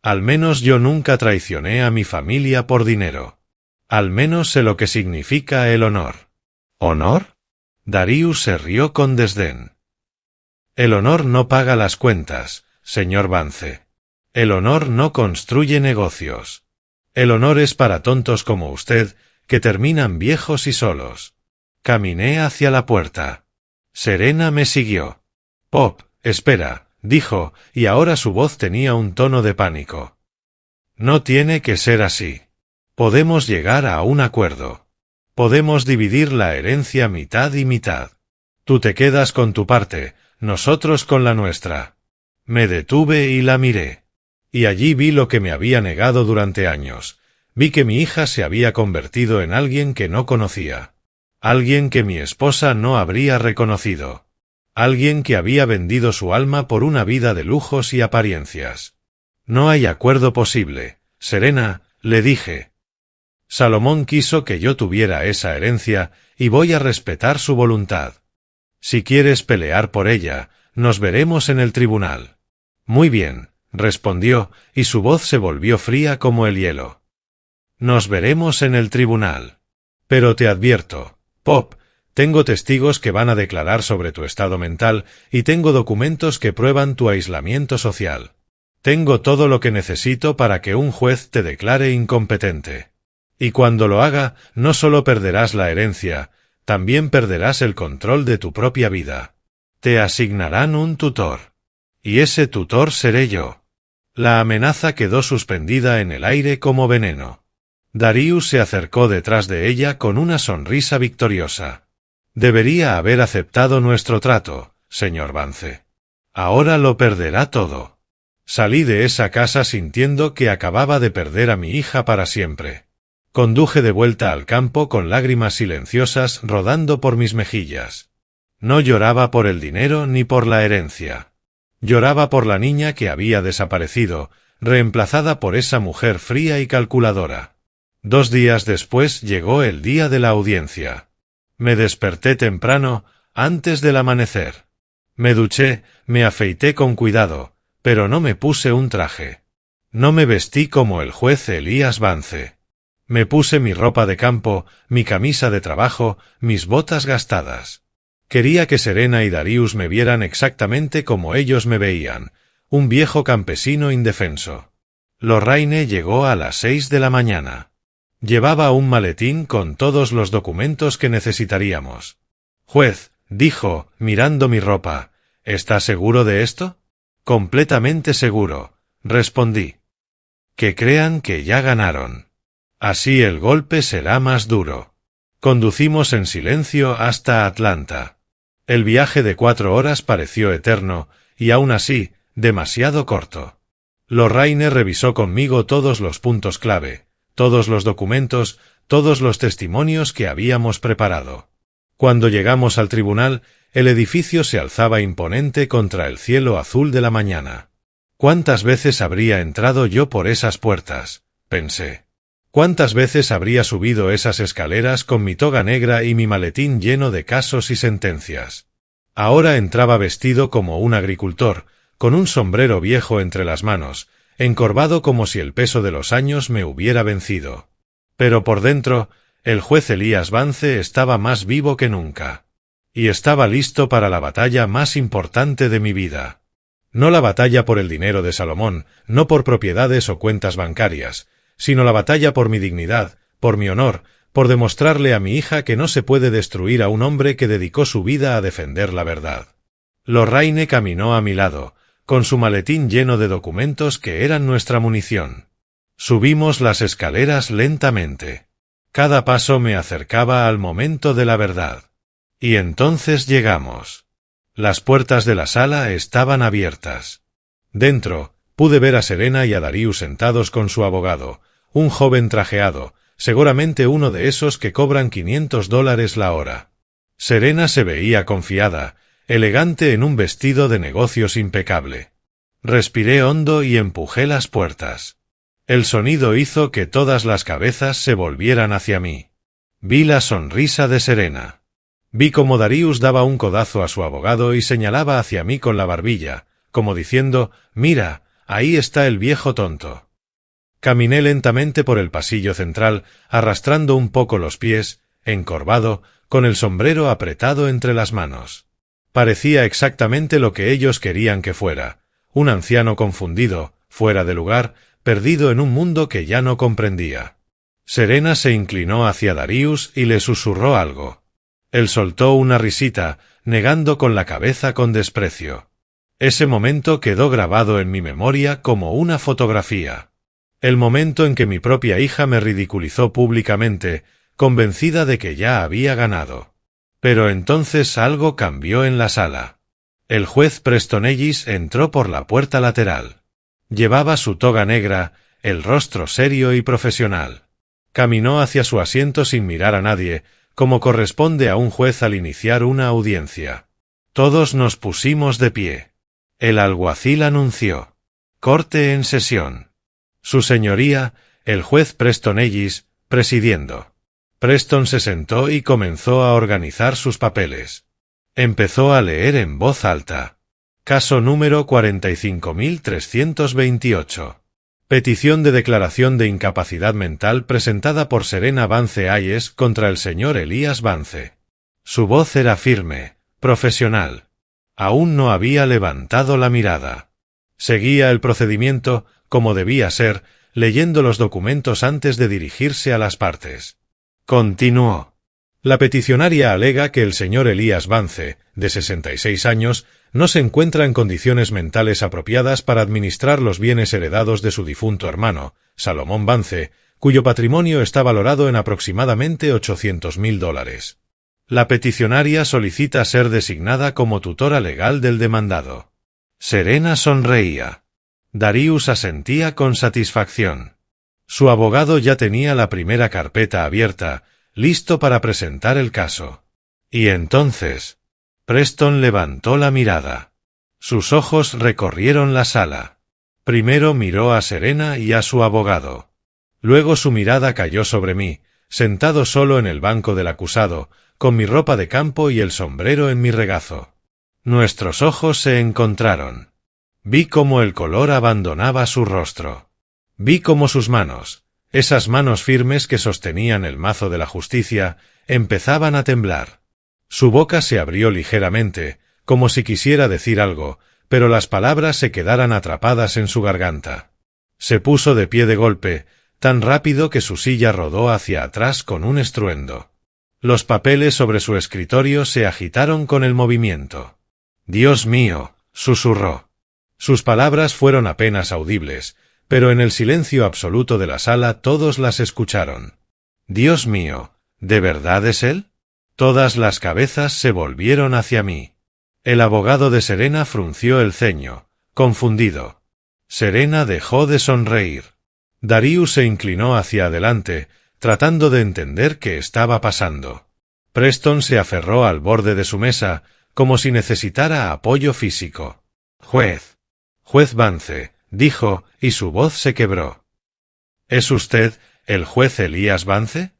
Al menos yo nunca traicioné a mi familia por dinero. Al menos sé lo que significa el honor. ¿Honor? Darius se rió con desdén. El honor no paga las cuentas, señor Vance. El honor no construye negocios. El honor es para tontos como usted, que terminan viejos y solos. Caminé hacia la puerta. Serena me siguió. Pop, espera, dijo, y ahora su voz tenía un tono de pánico. No tiene que ser así. Podemos llegar a un acuerdo. Podemos dividir la herencia mitad y mitad. Tú te quedas con tu parte, nosotros con la nuestra. Me detuve y la miré. Y allí vi lo que me había negado durante años. Vi que mi hija se había convertido en alguien que no conocía. Alguien que mi esposa no habría reconocido. Alguien que había vendido su alma por una vida de lujos y apariencias. No hay acuerdo posible, Serena, le dije. Salomón quiso que yo tuviera esa herencia y voy a respetar su voluntad. Si quieres pelear por ella, nos veremos en el tribunal. Muy bien, respondió, y su voz se volvió fría como el hielo. Nos veremos en el tribunal. Pero te advierto, Pop, tengo testigos que van a declarar sobre tu estado mental y tengo documentos que prueban tu aislamiento social. Tengo todo lo que necesito para que un juez te declare incompetente. Y cuando lo haga, no solo perderás la herencia, también perderás el control de tu propia vida. Te asignarán un tutor. Y ese tutor seré yo. La amenaza quedó suspendida en el aire como veneno. Darius se acercó detrás de ella con una sonrisa victoriosa. Debería haber aceptado nuestro trato, señor Vance. Ahora lo perderá todo. Salí de esa casa sintiendo que acababa de perder a mi hija para siempre. Conduje de vuelta al campo con lágrimas silenciosas rodando por mis mejillas. No lloraba por el dinero ni por la herencia. Lloraba por la niña que había desaparecido, reemplazada por esa mujer fría y calculadora. 2 días después llegó el día de la audiencia. Me desperté temprano, antes del amanecer. Me duché, me afeité con cuidado, pero no me puse un traje. No me vestí como el juez Elías Vance. Me puse mi ropa de campo, mi camisa de trabajo, mis botas gastadas. Quería que Serena y Darius me vieran exactamente como ellos me veían, un viejo campesino indefenso. Lorraine llegó a las 6 de la mañana. Llevaba un maletín con todos los documentos que necesitaríamos. Juez, dijo, mirando mi ropa, ¿está seguro de esto? Completamente seguro, respondí. Que crean que ya ganaron. Así el golpe será más duro. Conducimos en silencio hasta Atlanta. El viaje de 4 horas pareció eterno, y aún así, demasiado corto. Lorraine revisó conmigo todos los puntos clave, todos los documentos, todos los testimonios que habíamos preparado. Cuando llegamos al tribunal, el edificio se alzaba imponente contra el cielo azul de la mañana. ¿Cuántas veces habría entrado yo por esas puertas?, pensé. ¿Cuántas veces habría subido esas escaleras con mi toga negra y mi maletín lleno de casos y sentencias? Ahora entraba vestido como un agricultor, con un sombrero viejo entre las manos, encorvado como si el peso de los años me hubiera vencido. Pero por dentro, el juez Elías Vance estaba más vivo que nunca. Y estaba listo para la batalla más importante de mi vida. No la batalla por el dinero de Salomón, no por propiedades o cuentas bancarias, sino la batalla por mi dignidad, por mi honor, por demostrarle a mi hija que no se puede destruir a un hombre que dedicó su vida a defender la verdad. Lorraine caminó a mi lado, con su maletín lleno de documentos que eran nuestra munición. Subimos las escaleras lentamente. Cada paso me acercaba al momento de la verdad. Y entonces llegamos. Las puertas de la sala estaban abiertas. Dentro, pude ver a Serena y a Darius sentados con su abogado, un joven trajeado, seguramente uno de esos que cobran $500 la hora. Serena se veía confiada, elegante en un vestido de negocios impecable. Respiré hondo y empujé las puertas. El sonido hizo que todas las cabezas se volvieran hacia mí. Vi la sonrisa de Serena. Vi cómo Darius daba un codazo a su abogado y señalaba hacia mí con la barbilla, como diciendo, «Mira, ahí está el viejo tonto». Caminé lentamente por el pasillo central, arrastrando un poco los pies, encorvado, con el sombrero apretado entre las manos. Parecía exactamente lo que ellos querían que fuera, un anciano confundido, fuera de lugar, perdido en un mundo que ya no comprendía. Serena se inclinó hacia Darius y le susurró algo. Él soltó una risita, negando con la cabeza con desprecio. Ese momento quedó grabado en mi memoria como una fotografía. El momento en que mi propia hija me ridiculizó públicamente, convencida de que ya había ganado. Pero entonces algo cambió en la sala. El juez Preston Ellis entró por la puerta lateral. Llevaba su toga negra, el rostro serio y profesional. Caminó hacia su asiento sin mirar a nadie, como corresponde a un juez al iniciar una audiencia. Todos nos pusimos de pie. El alguacil anunció: «Corte en sesión». Su señoría, el juez Preston Ellis, presidiendo. Preston se sentó y comenzó a organizar sus papeles. Empezó a leer en voz alta. Caso número 45.328. Petición de declaración de incapacidad mental presentada por Serena Vance Hayes contra el señor Elías Vance. Su voz era firme, profesional. Aún no había levantado la mirada. Seguía el procedimiento, como debía ser, leyendo los documentos antes de dirigirse a las partes. Continuó. La peticionaria alega que el señor Elías Vance, de 66 años, no se encuentra en condiciones mentales apropiadas para administrar los bienes heredados de su difunto hermano, Salomón Vance, cuyo patrimonio está valorado en aproximadamente $800.000. La peticionaria solicita ser designada como tutora legal del demandado. Serena sonreía. Darius asentía con satisfacción. Su abogado ya tenía la primera carpeta abierta, listo para presentar el caso. Y entonces, Preston levantó la mirada. Sus ojos recorrieron la sala. Primero miró a Serena y a su abogado. Luego su mirada cayó sobre mí, sentado solo en el banco del acusado, con mi ropa de campo y el sombrero en mi regazo. Nuestros ojos se encontraron. Vi cómo el color abandonaba su rostro. Vi cómo sus manos, esas manos firmes que sostenían el mazo de la justicia, empezaban a temblar. Su boca se abrió ligeramente, como si quisiera decir algo, pero las palabras se quedaran atrapadas en su garganta. Se puso de pie de golpe, tan rápido que su silla rodó hacia atrás con un estruendo. Los papeles sobre su escritorio se agitaron con el movimiento. «Dios mío», susurró. Sus palabras fueron apenas audibles, pero en el silencio absoluto de la sala todos las escucharon. «Dios mío, ¿de verdad es él?». Todas las cabezas se volvieron hacia mí. El abogado de Serena frunció el ceño, confundido. Serena dejó de sonreír. Darius se inclinó hacia adelante, tratando de entender qué estaba pasando. Preston se aferró al borde de su mesa, como si necesitara apoyo físico. «Juez Vance», dijo, y su voz se quebró. «¿Es usted el juez Elías Vance?».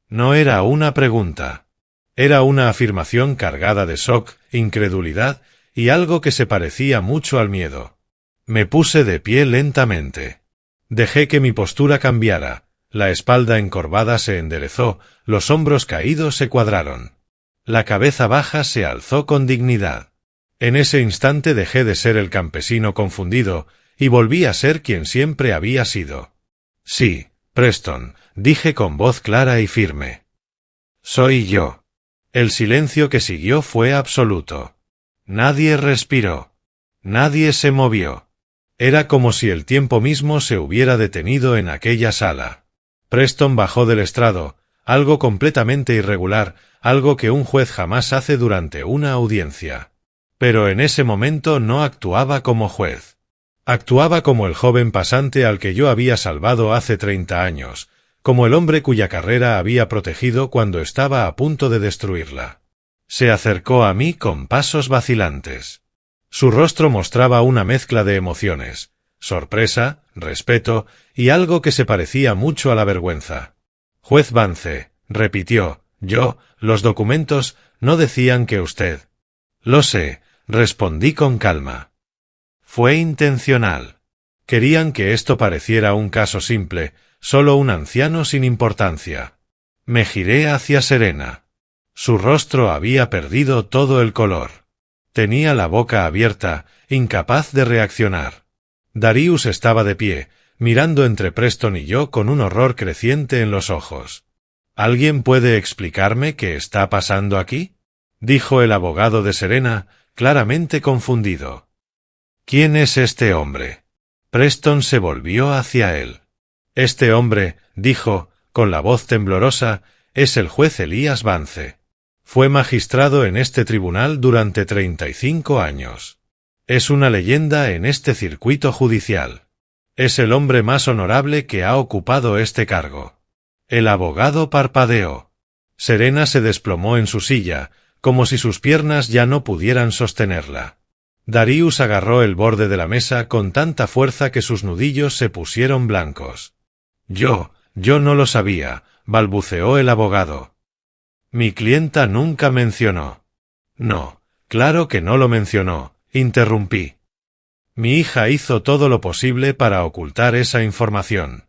No era una pregunta. Era una afirmación cargada de shock, incredulidad y algo que se parecía mucho al miedo. Me puse de pie lentamente. Dejé que mi postura cambiara. La espalda encorvada se enderezó, los hombros caídos se cuadraron. La cabeza baja se alzó con dignidad. En ese instante dejé de ser el campesino confundido y volví a ser quien siempre había sido. «Sí, Preston», dije con voz clara y firme. «Soy yo». El silencio que siguió fue absoluto. Nadie respiró. Nadie se movió. Era como si el tiempo mismo se hubiera detenido en aquella sala. Preston bajó del estrado, algo completamente irregular, algo que un juez jamás hace durante una audiencia. Pero en ese momento no actuaba como juez. Actuaba como el joven pasante al que yo había salvado hace 30 años, como el hombre cuya carrera había protegido cuando estaba a punto de destruirla. Se acercó a mí con pasos vacilantes. Su rostro mostraba una mezcla de emociones, sorpresa, respeto y algo que se parecía mucho a la vergüenza. «Juez Vance», repitió, «los documentos no decían que usted». «Lo sé», respondí con calma. «Fue intencional. Querían que esto pareciera un caso simple, solo un anciano sin importancia». Me giré hacia Serena. Su rostro había perdido todo el color. Tenía la boca abierta, incapaz de reaccionar. Darius estaba de pie, mirando entre Preston y yo con un horror creciente en los ojos. «¿Alguien puede explicarme qué está pasando aquí?», dijo el abogado de Serena, claramente confundido. «¿Quién es este hombre?». Preston se volvió hacia él. «Este hombre», dijo, con la voz temblorosa, «es el juez Elías Vance. Fue magistrado en este tribunal durante 35 años. Es una leyenda en este circuito judicial. Es el hombre más honorable que ha ocupado este cargo». El abogado parpadeó. Serena se desplomó en su silla, como si sus piernas ya no pudieran sostenerla. Darius agarró el borde de la mesa con tanta fuerza que sus nudillos se pusieron blancos. Yo no lo sabía, balbuceó el abogado. Mi clienta nunca mencionó. No, claro que no lo mencionó, interrumpí. Mi hija hizo todo lo posible para ocultar esa información.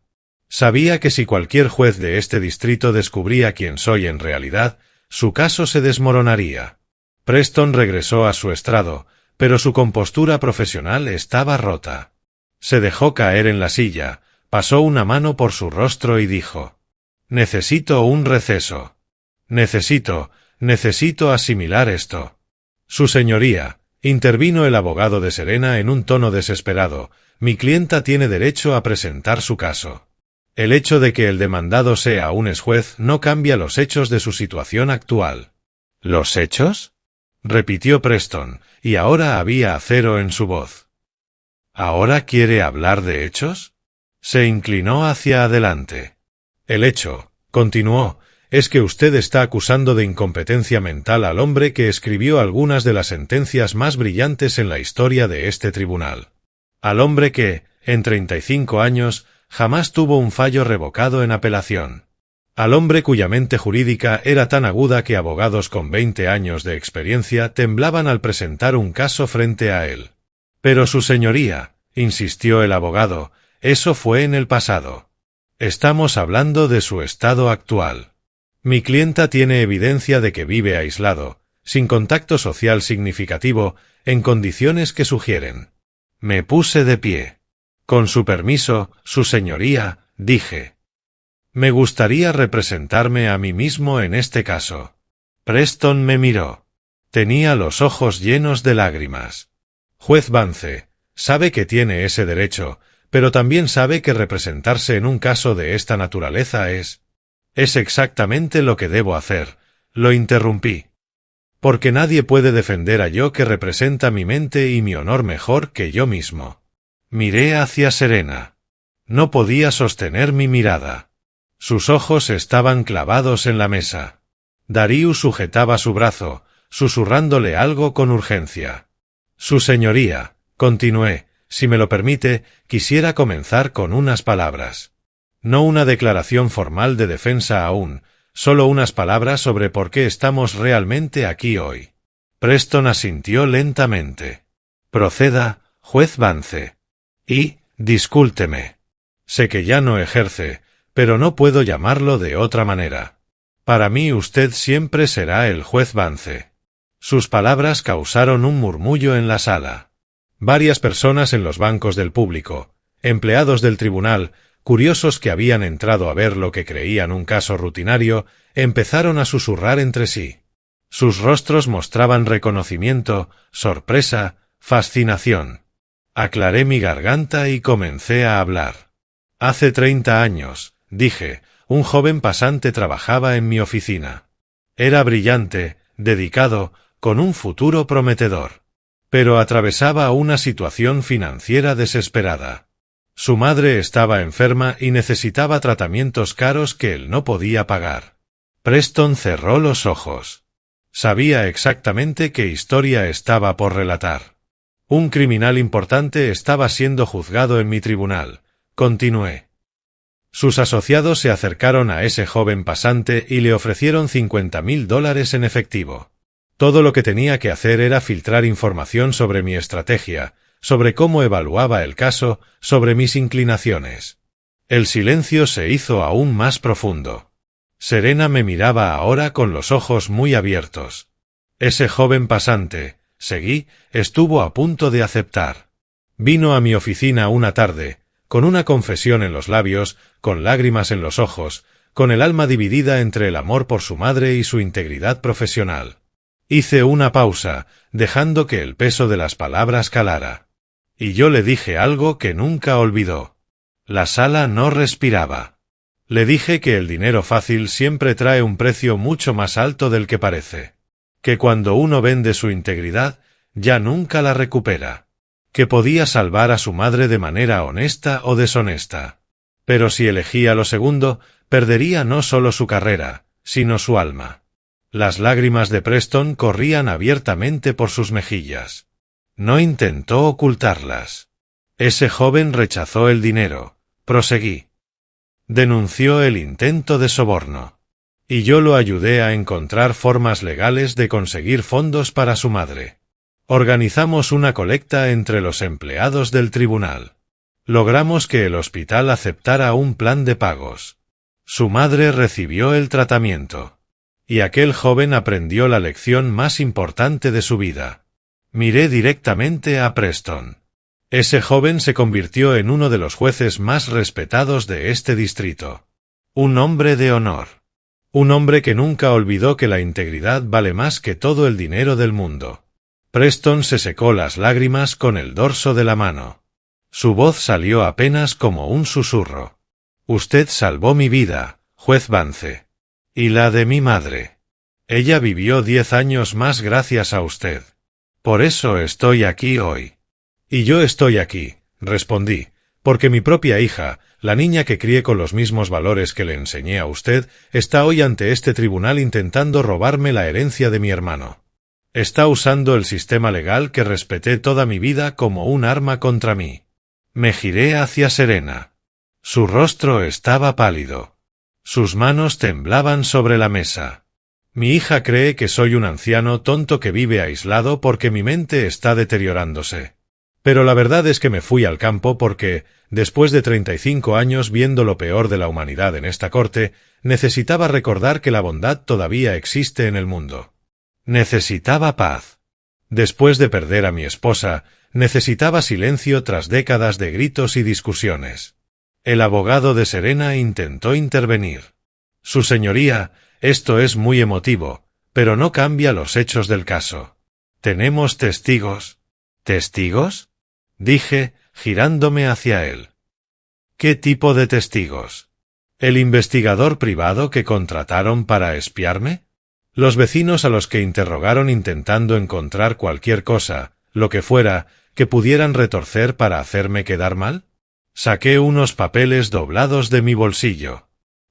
Sabía que si cualquier juez de este distrito descubría quién soy en realidad, su caso se desmoronaría. Preston regresó a su estrado, pero su compostura profesional estaba rota. Se dejó caer en la silla, pasó una mano por su rostro y dijo: «Necesito un receso. Necesito asimilar esto». Su señoría, intervino el abogado de Serena en un tono desesperado, mi clienta tiene derecho a presentar su caso. El hecho de que el demandado sea un exjuez no cambia los hechos de su situación actual. ¿Los hechos?, repitió Preston, y ahora había acero en su voz. ¿Ahora quiere hablar de hechos? Se inclinó hacia adelante. El hecho, continuó, es que usted está acusando de incompetencia mental al hombre que escribió algunas de las sentencias más brillantes en la historia de este tribunal. Al hombre que, en 35 años, jamás tuvo un fallo revocado en apelación. Al hombre cuya mente jurídica era tan aguda que abogados con 20 años de experiencia temblaban al presentar un caso frente a él. Pero su señoría, insistió el abogado, eso fue en el pasado. Estamos hablando de su estado actual. Mi clienta tiene evidencia de que vive aislado, sin contacto social significativo, en condiciones que sugieren. Me puse de pie. Con su permiso, su señoría, dije. Me gustaría representarme a mí mismo en este caso. Preston me miró. Tenía los ojos llenos de lágrimas. Juez Vance, sabe que tiene ese derecho, pero también sabe que representarse en un caso de esta naturaleza es exactamente lo que debo hacer, lo interrumpí. Porque nadie puede defender a yo que representa mi mente y mi honor mejor que yo mismo. Miré hacia Serena. No podía sostener mi mirada. Sus ojos estaban clavados en la mesa. Darius sujetaba su brazo, susurrándole algo con urgencia. Su señoría, continué, si me lo permite, quisiera comenzar con unas palabras. No una declaración formal de defensa aún, solo unas palabras sobre por qué estamos realmente aquí hoy. Preston asintió lentamente. Proceda, juez Vance. Y, discúlpeme. Sé que ya no ejerce, pero no puedo llamarlo de otra manera. Para mí usted siempre será el juez Vance. Sus palabras causaron un murmullo en la sala. Varias personas en los bancos del público, empleados del tribunal, curiosos que habían entrado a ver lo que creían un caso rutinario, empezaron a susurrar entre sí. Sus rostros mostraban reconocimiento, sorpresa, fascinación. Aclaré mi garganta y comencé a hablar. Hace 30 años, dije, un joven pasante trabajaba en mi oficina. Era brillante, dedicado, con un futuro prometedor. Pero atravesaba una situación financiera desesperada. Su madre estaba enferma y necesitaba tratamientos caros que él no podía pagar. Preston cerró los ojos. Sabía exactamente qué historia estaba por relatar. Un criminal importante estaba siendo juzgado en mi tribunal, continué. Sus asociados se acercaron a ese joven pasante y le ofrecieron $50,000 en efectivo. Todo lo que tenía que hacer era filtrar información sobre mi estrategia, sobre cómo evaluaba el caso, sobre mis inclinaciones. El silencio se hizo aún más profundo. Serena me miraba ahora con los ojos muy abiertos. Ese joven pasante, seguí, estuvo a punto de aceptar. Vino a mi oficina una tarde, con una confesión en los labios, con lágrimas en los ojos, con el alma dividida entre el amor por su madre y su integridad profesional. Hice una pausa, dejando que el peso de las palabras calara. Y yo le dije algo que nunca olvidó. La sala no respiraba. Le dije que el dinero fácil siempre trae un precio mucho más alto del que parece. Que cuando uno vende su integridad, ya nunca la recupera. Que podía salvar a su madre de manera honesta o deshonesta. Pero si elegía lo segundo, perdería no solo su carrera, sino su alma. Las lágrimas de Preston corrían abiertamente por sus mejillas. No intentó ocultarlas. Ese joven rechazó el dinero, proseguí. Denunció el intento de soborno. Y yo lo ayudé a encontrar formas legales de conseguir fondos para su madre. Organizamos una colecta entre los empleados del tribunal. Logramos que el hospital aceptara un plan de pagos. Su madre recibió el tratamiento. Y aquel joven aprendió la lección más importante de su vida. Miré directamente a Preston. Ese joven se convirtió en uno de los jueces más respetados de este distrito. Un hombre de honor. Un hombre que nunca olvidó que la integridad vale más que todo el dinero del mundo. Preston se secó las lágrimas con el dorso de la mano. Su voz salió apenas como un susurro. Usted salvó mi vida, juez Vance. Y la de mi madre. Ella vivió 10 años más gracias a usted. Por eso estoy aquí hoy. Y yo estoy aquí, respondí, porque mi propia hija, la niña que crié con los mismos valores que le enseñé a usted, está hoy ante este tribunal intentando robarme la herencia de mi hermano. Está usando el sistema legal que respeté toda mi vida como un arma contra mí. Me giré hacia Serena. Su rostro estaba pálido. Sus manos temblaban sobre la mesa. Mi hija cree que soy un anciano tonto que vive aislado porque mi mente está deteriorándose. Pero la verdad es que me fui al campo porque, después de 35 años viendo lo peor de la humanidad en esta corte, necesitaba recordar que la bondad todavía existe en el mundo. Necesitaba paz. Después de perder a mi esposa, necesitaba silencio tras décadas de gritos y discusiones. El abogado de Serena intentó intervenir. Su señoría, esto es muy emotivo, pero no cambia los hechos del caso. Tenemos testigos. ¿Testigos? Dije, girándome hacia él. ¿Qué tipo de testigos? ¿El investigador privado que contrataron para espiarme? ¿Los vecinos a los que interrogaron intentando encontrar cualquier cosa, lo que fuera, que pudieran retorcer para hacerme quedar mal? Saqué unos papeles doblados de mi bolsillo.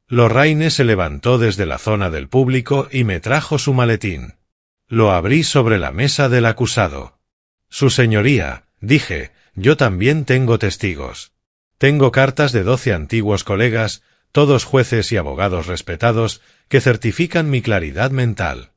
Lorraine se levantó desde la zona del público y me trajo su maletín. Lo abrí sobre la mesa del acusado. Su señoría, dije, yo también tengo testigos. Tengo cartas de 12 antiguos colegas, todos jueces y abogados respetados, que certifican mi claridad mental.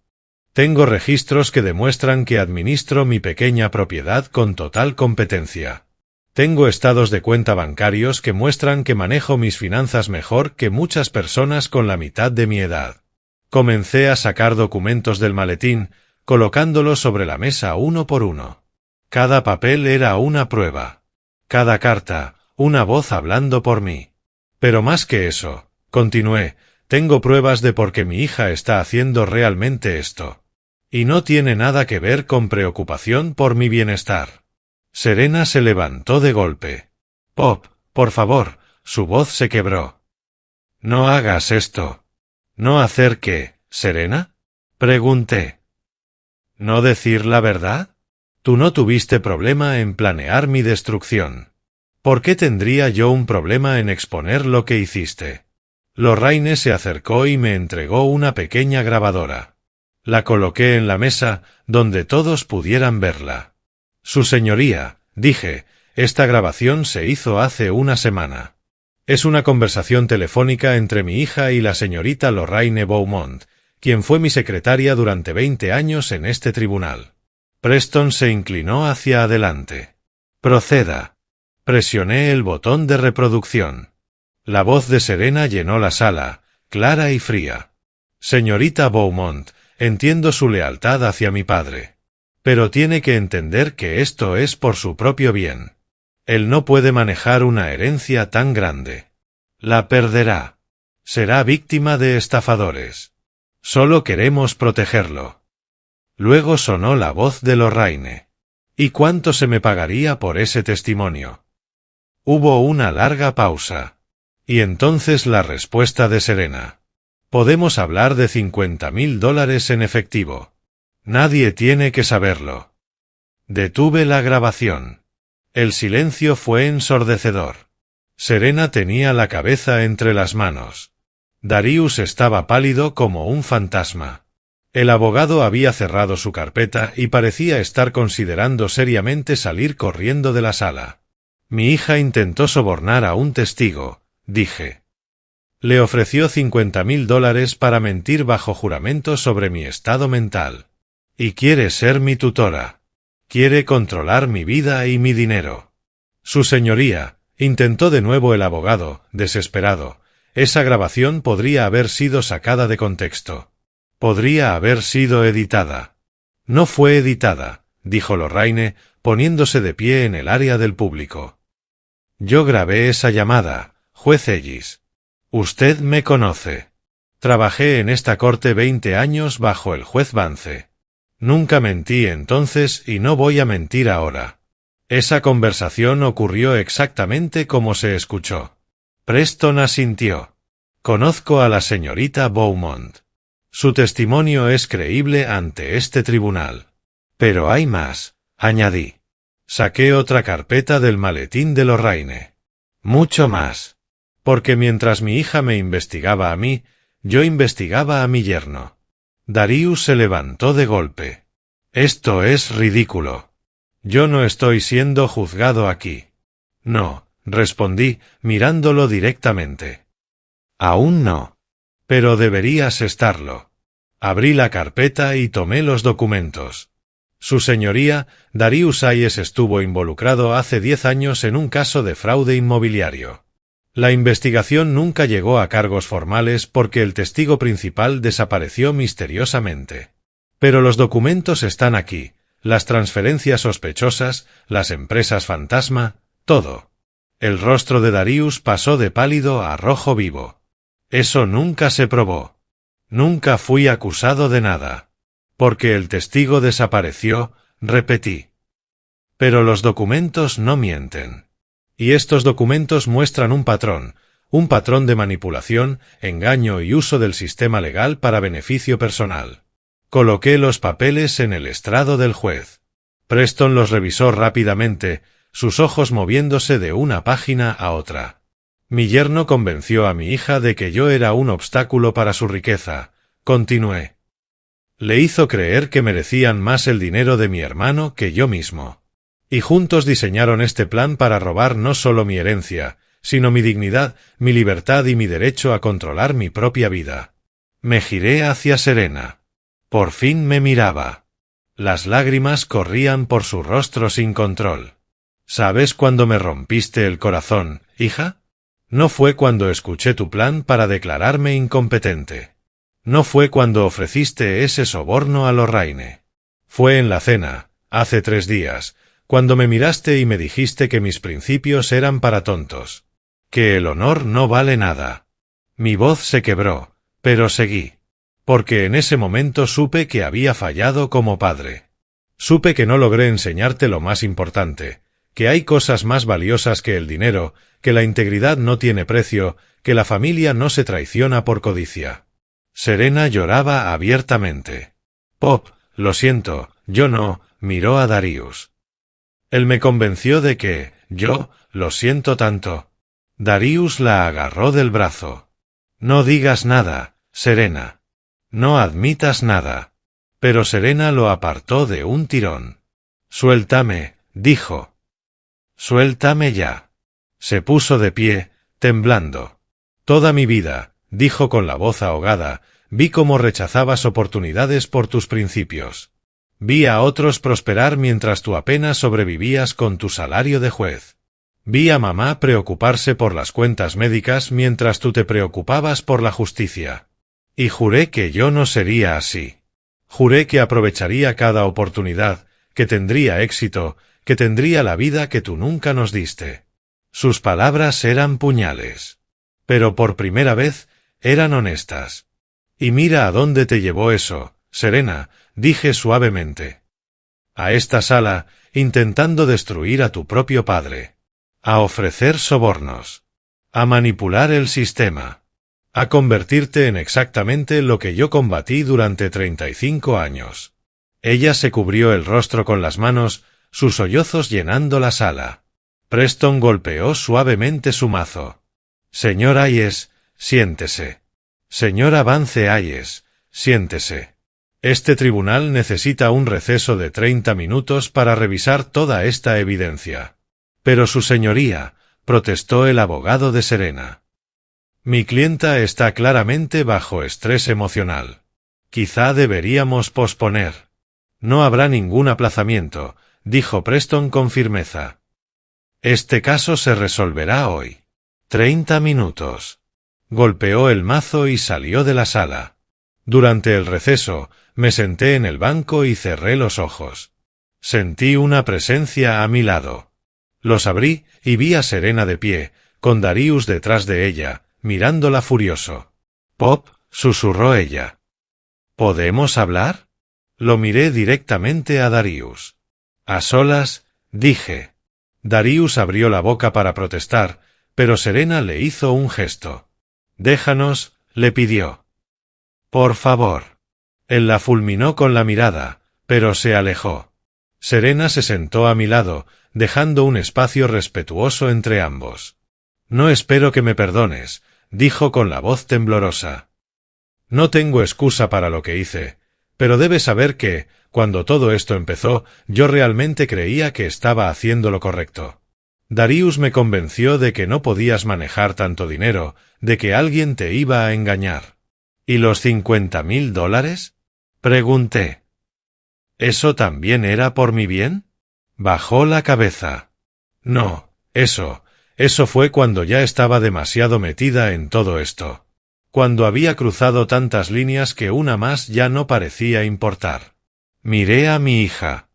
Tengo registros que demuestran que administro mi pequeña propiedad con total competencia. Tengo estados de cuenta bancarios que muestran que manejo mis finanzas mejor que muchas personas con la mitad de mi edad. Comencé a sacar documentos del maletín, colocándolos sobre la mesa uno por uno. Cada papel era una prueba. Cada carta, una voz hablando por mí. Pero más que eso, continué, tengo pruebas de por qué mi hija está haciendo realmente esto. Y no tiene nada que ver con preocupación por mi bienestar. Serena se levantó de golpe. Pop, por favor, su voz se quebró. No hagas esto. ¿No hacer qué, Serena? Pregunté. ¿No decir la verdad? Tú no tuviste problema en planear mi destrucción. ¿Por qué tendría yo un problema en exponer lo que hiciste? Lorraine se acercó y me entregó una pequeña grabadora. La coloqué en la mesa, donde todos pudieran verla. Su señoría, dije, esta grabación se hizo hace una semana. Es una conversación telefónica entre mi hija y la señorita Lorraine Beaumont, quien fue mi secretaria durante 20 años en este tribunal. Preston se inclinó hacia adelante. Proceda. Presioné el botón de reproducción. La voz de Serena llenó la sala, clara y fría. Señorita Beaumont, entiendo su lealtad hacia mi padre. Pero tiene que entender que esto es por su propio bien. Él no puede manejar una herencia tan grande. La perderá. Será víctima de estafadores. Solo queremos protegerlo. Luego sonó la voz de Lorraine. ¿Y cuánto se me pagaría por ese testimonio? Hubo una larga pausa. Y entonces la respuesta de Serena. Podemos hablar de $50,000 en efectivo. Nadie tiene que saberlo. Detuve la grabación. El silencio fue ensordecedor. Serena tenía la cabeza entre las manos. Darius estaba pálido como un fantasma. El abogado había cerrado su carpeta y parecía estar considerando seriamente salir corriendo de la sala. Mi hija intentó sobornar a un testigo, dije. Le ofreció $50,000 para mentir bajo juramento sobre mi estado mental. Y quiere ser mi tutora. Quiere controlar mi vida y mi dinero. Su señoría, intentó de nuevo el abogado, desesperado. Esa grabación podría haber sido sacada de contexto. Podría haber sido editada. No fue editada, dijo Lorraine, poniéndose de pie en el área del público. Yo grabé esa llamada, juez Ellis. Usted me conoce. Trabajé en esta corte 20 años bajo el juez Vance. Nunca mentí entonces y no voy a mentir ahora. Esa conversación ocurrió exactamente como se escuchó. Preston asintió. Conozco a la señorita Beaumont. Su testimonio es creíble ante este tribunal. Pero hay más, añadí. Saqué otra carpeta del maletín de Lorraine. Mucho más. Porque mientras mi hija me investigaba a mí, yo investigaba a mi yerno. Darius se levantó de golpe. Esto es ridículo. Yo no estoy siendo juzgado aquí. No, respondí, mirándolo directamente. Aún no. Pero deberías estarlo. Abrí la carpeta y tomé los documentos. Su señoría, Darius Hayes estuvo involucrado hace 10 años en un caso de fraude inmobiliario. La investigación nunca llegó a cargos formales porque el testigo principal desapareció misteriosamente. Pero los documentos están aquí, las transferencias sospechosas, las empresas fantasma, todo. El rostro de Darius pasó de pálido a rojo vivo. Eso nunca se probó. Nunca fui acusado de nada. Porque el testigo desapareció, repetí. Pero los documentos no mienten. Y estos documentos muestran un patrón de manipulación, engaño y uso del sistema legal para beneficio personal. Coloqué los papeles en el estrado del juez. Preston los revisó rápidamente, sus ojos moviéndose de una página a otra. Mi yerno convenció a mi hija de que yo era un obstáculo para su riqueza, continué. Le hizo creer que merecían más el dinero de mi hermano que yo mismo. Y juntos diseñaron este plan para robar no solo mi herencia, sino mi dignidad, mi libertad y mi derecho a controlar mi propia vida. Me giré hacia Serena. Por fin me miraba. Las lágrimas corrían por su rostro sin control. ¿Sabes cuándo me rompiste el corazón, hija? No fue cuando escuché tu plan para declararme incompetente. No fue cuando ofreciste ese soborno a Lorraine. Fue en la cena, hace 3 días, cuando me miraste y me dijiste que mis principios eran para tontos. Que el honor no vale nada. Mi voz se quebró, pero seguí. Porque en ese momento supe que había fallado como padre. Supe que no logré enseñarte lo más importante, que hay cosas más valiosas que el dinero, que la integridad no tiene precio, que la familia no se traiciona por codicia. Serena lloraba abiertamente. Pop, lo siento, yo no, miró a Darius. Él me convenció de que, yo, lo siento tanto. Darius la agarró del brazo. No digas nada, Serena. No admitas nada. Pero Serena lo apartó de un tirón. Suéltame, dijo. Suéltame ya. Se puso de pie, temblando. Toda mi vida, dijo con la voz ahogada, vi cómo rechazabas oportunidades por tus principios. Vi a otros prosperar mientras tú apenas sobrevivías con tu salario de juez. Vi a mamá preocuparse por las cuentas médicas mientras tú te preocupabas por la justicia. Y juré que yo no sería así. Juré que aprovecharía cada oportunidad, que tendría éxito, que tendría la vida que tú nunca nos diste. Sus palabras eran puñales. Pero por primera vez, eran honestas. Y mira a dónde te llevó eso, Serena, dije suavemente. A esta sala, intentando destruir a tu propio padre. A ofrecer sobornos. A manipular el sistema. A convertirte en exactamente lo que yo combatí durante 35 años. Ella se cubrió el rostro con las manos, sus sollozos llenando la sala. Preston golpeó suavemente su mazo. Señor Hayes, siéntese. Señora Vance Hayes, siéntese. Este tribunal necesita un receso de 30 minutos para revisar toda esta evidencia. Pero su señoría, protestó el abogado de Serena. Mi clienta está claramente bajo estrés emocional. Quizá deberíamos posponer. No habrá ningún aplazamiento, dijo Preston con firmeza. Este caso se resolverá hoy. 30 minutos. Golpeó el mazo y salió de la sala. Durante el receso, me senté en el banco y cerré los ojos. Sentí una presencia a mi lado. Los abrí y vi a Serena de pie, con Darius detrás de ella, mirándola furioso. «Pop», susurró ella. «¿Podemos hablar?» Lo miré directamente a Darius. «A solas», dije. Darius abrió la boca para protestar, pero Serena le hizo un gesto. «Déjanos», le pidió. «Por favor». Él la fulminó con la mirada, pero se alejó. Serena se sentó a mi lado, dejando un espacio respetuoso entre ambos. «No espero que me perdones», dijo con la voz temblorosa. «No tengo excusa para lo que hice, pero debes saber que, cuando todo esto empezó, yo realmente creía que estaba haciendo lo correcto. Darius me convenció de que no podías manejar tanto dinero, de que alguien te iba a engañar». «¿Y los $50.000?» pregunté. «¿Eso también era por mi bien?» Bajó la cabeza. «No, eso fue cuando ya estaba demasiado metida en todo esto. Cuando había cruzado tantas líneas que una más ya no parecía importar». Miré a mi hija.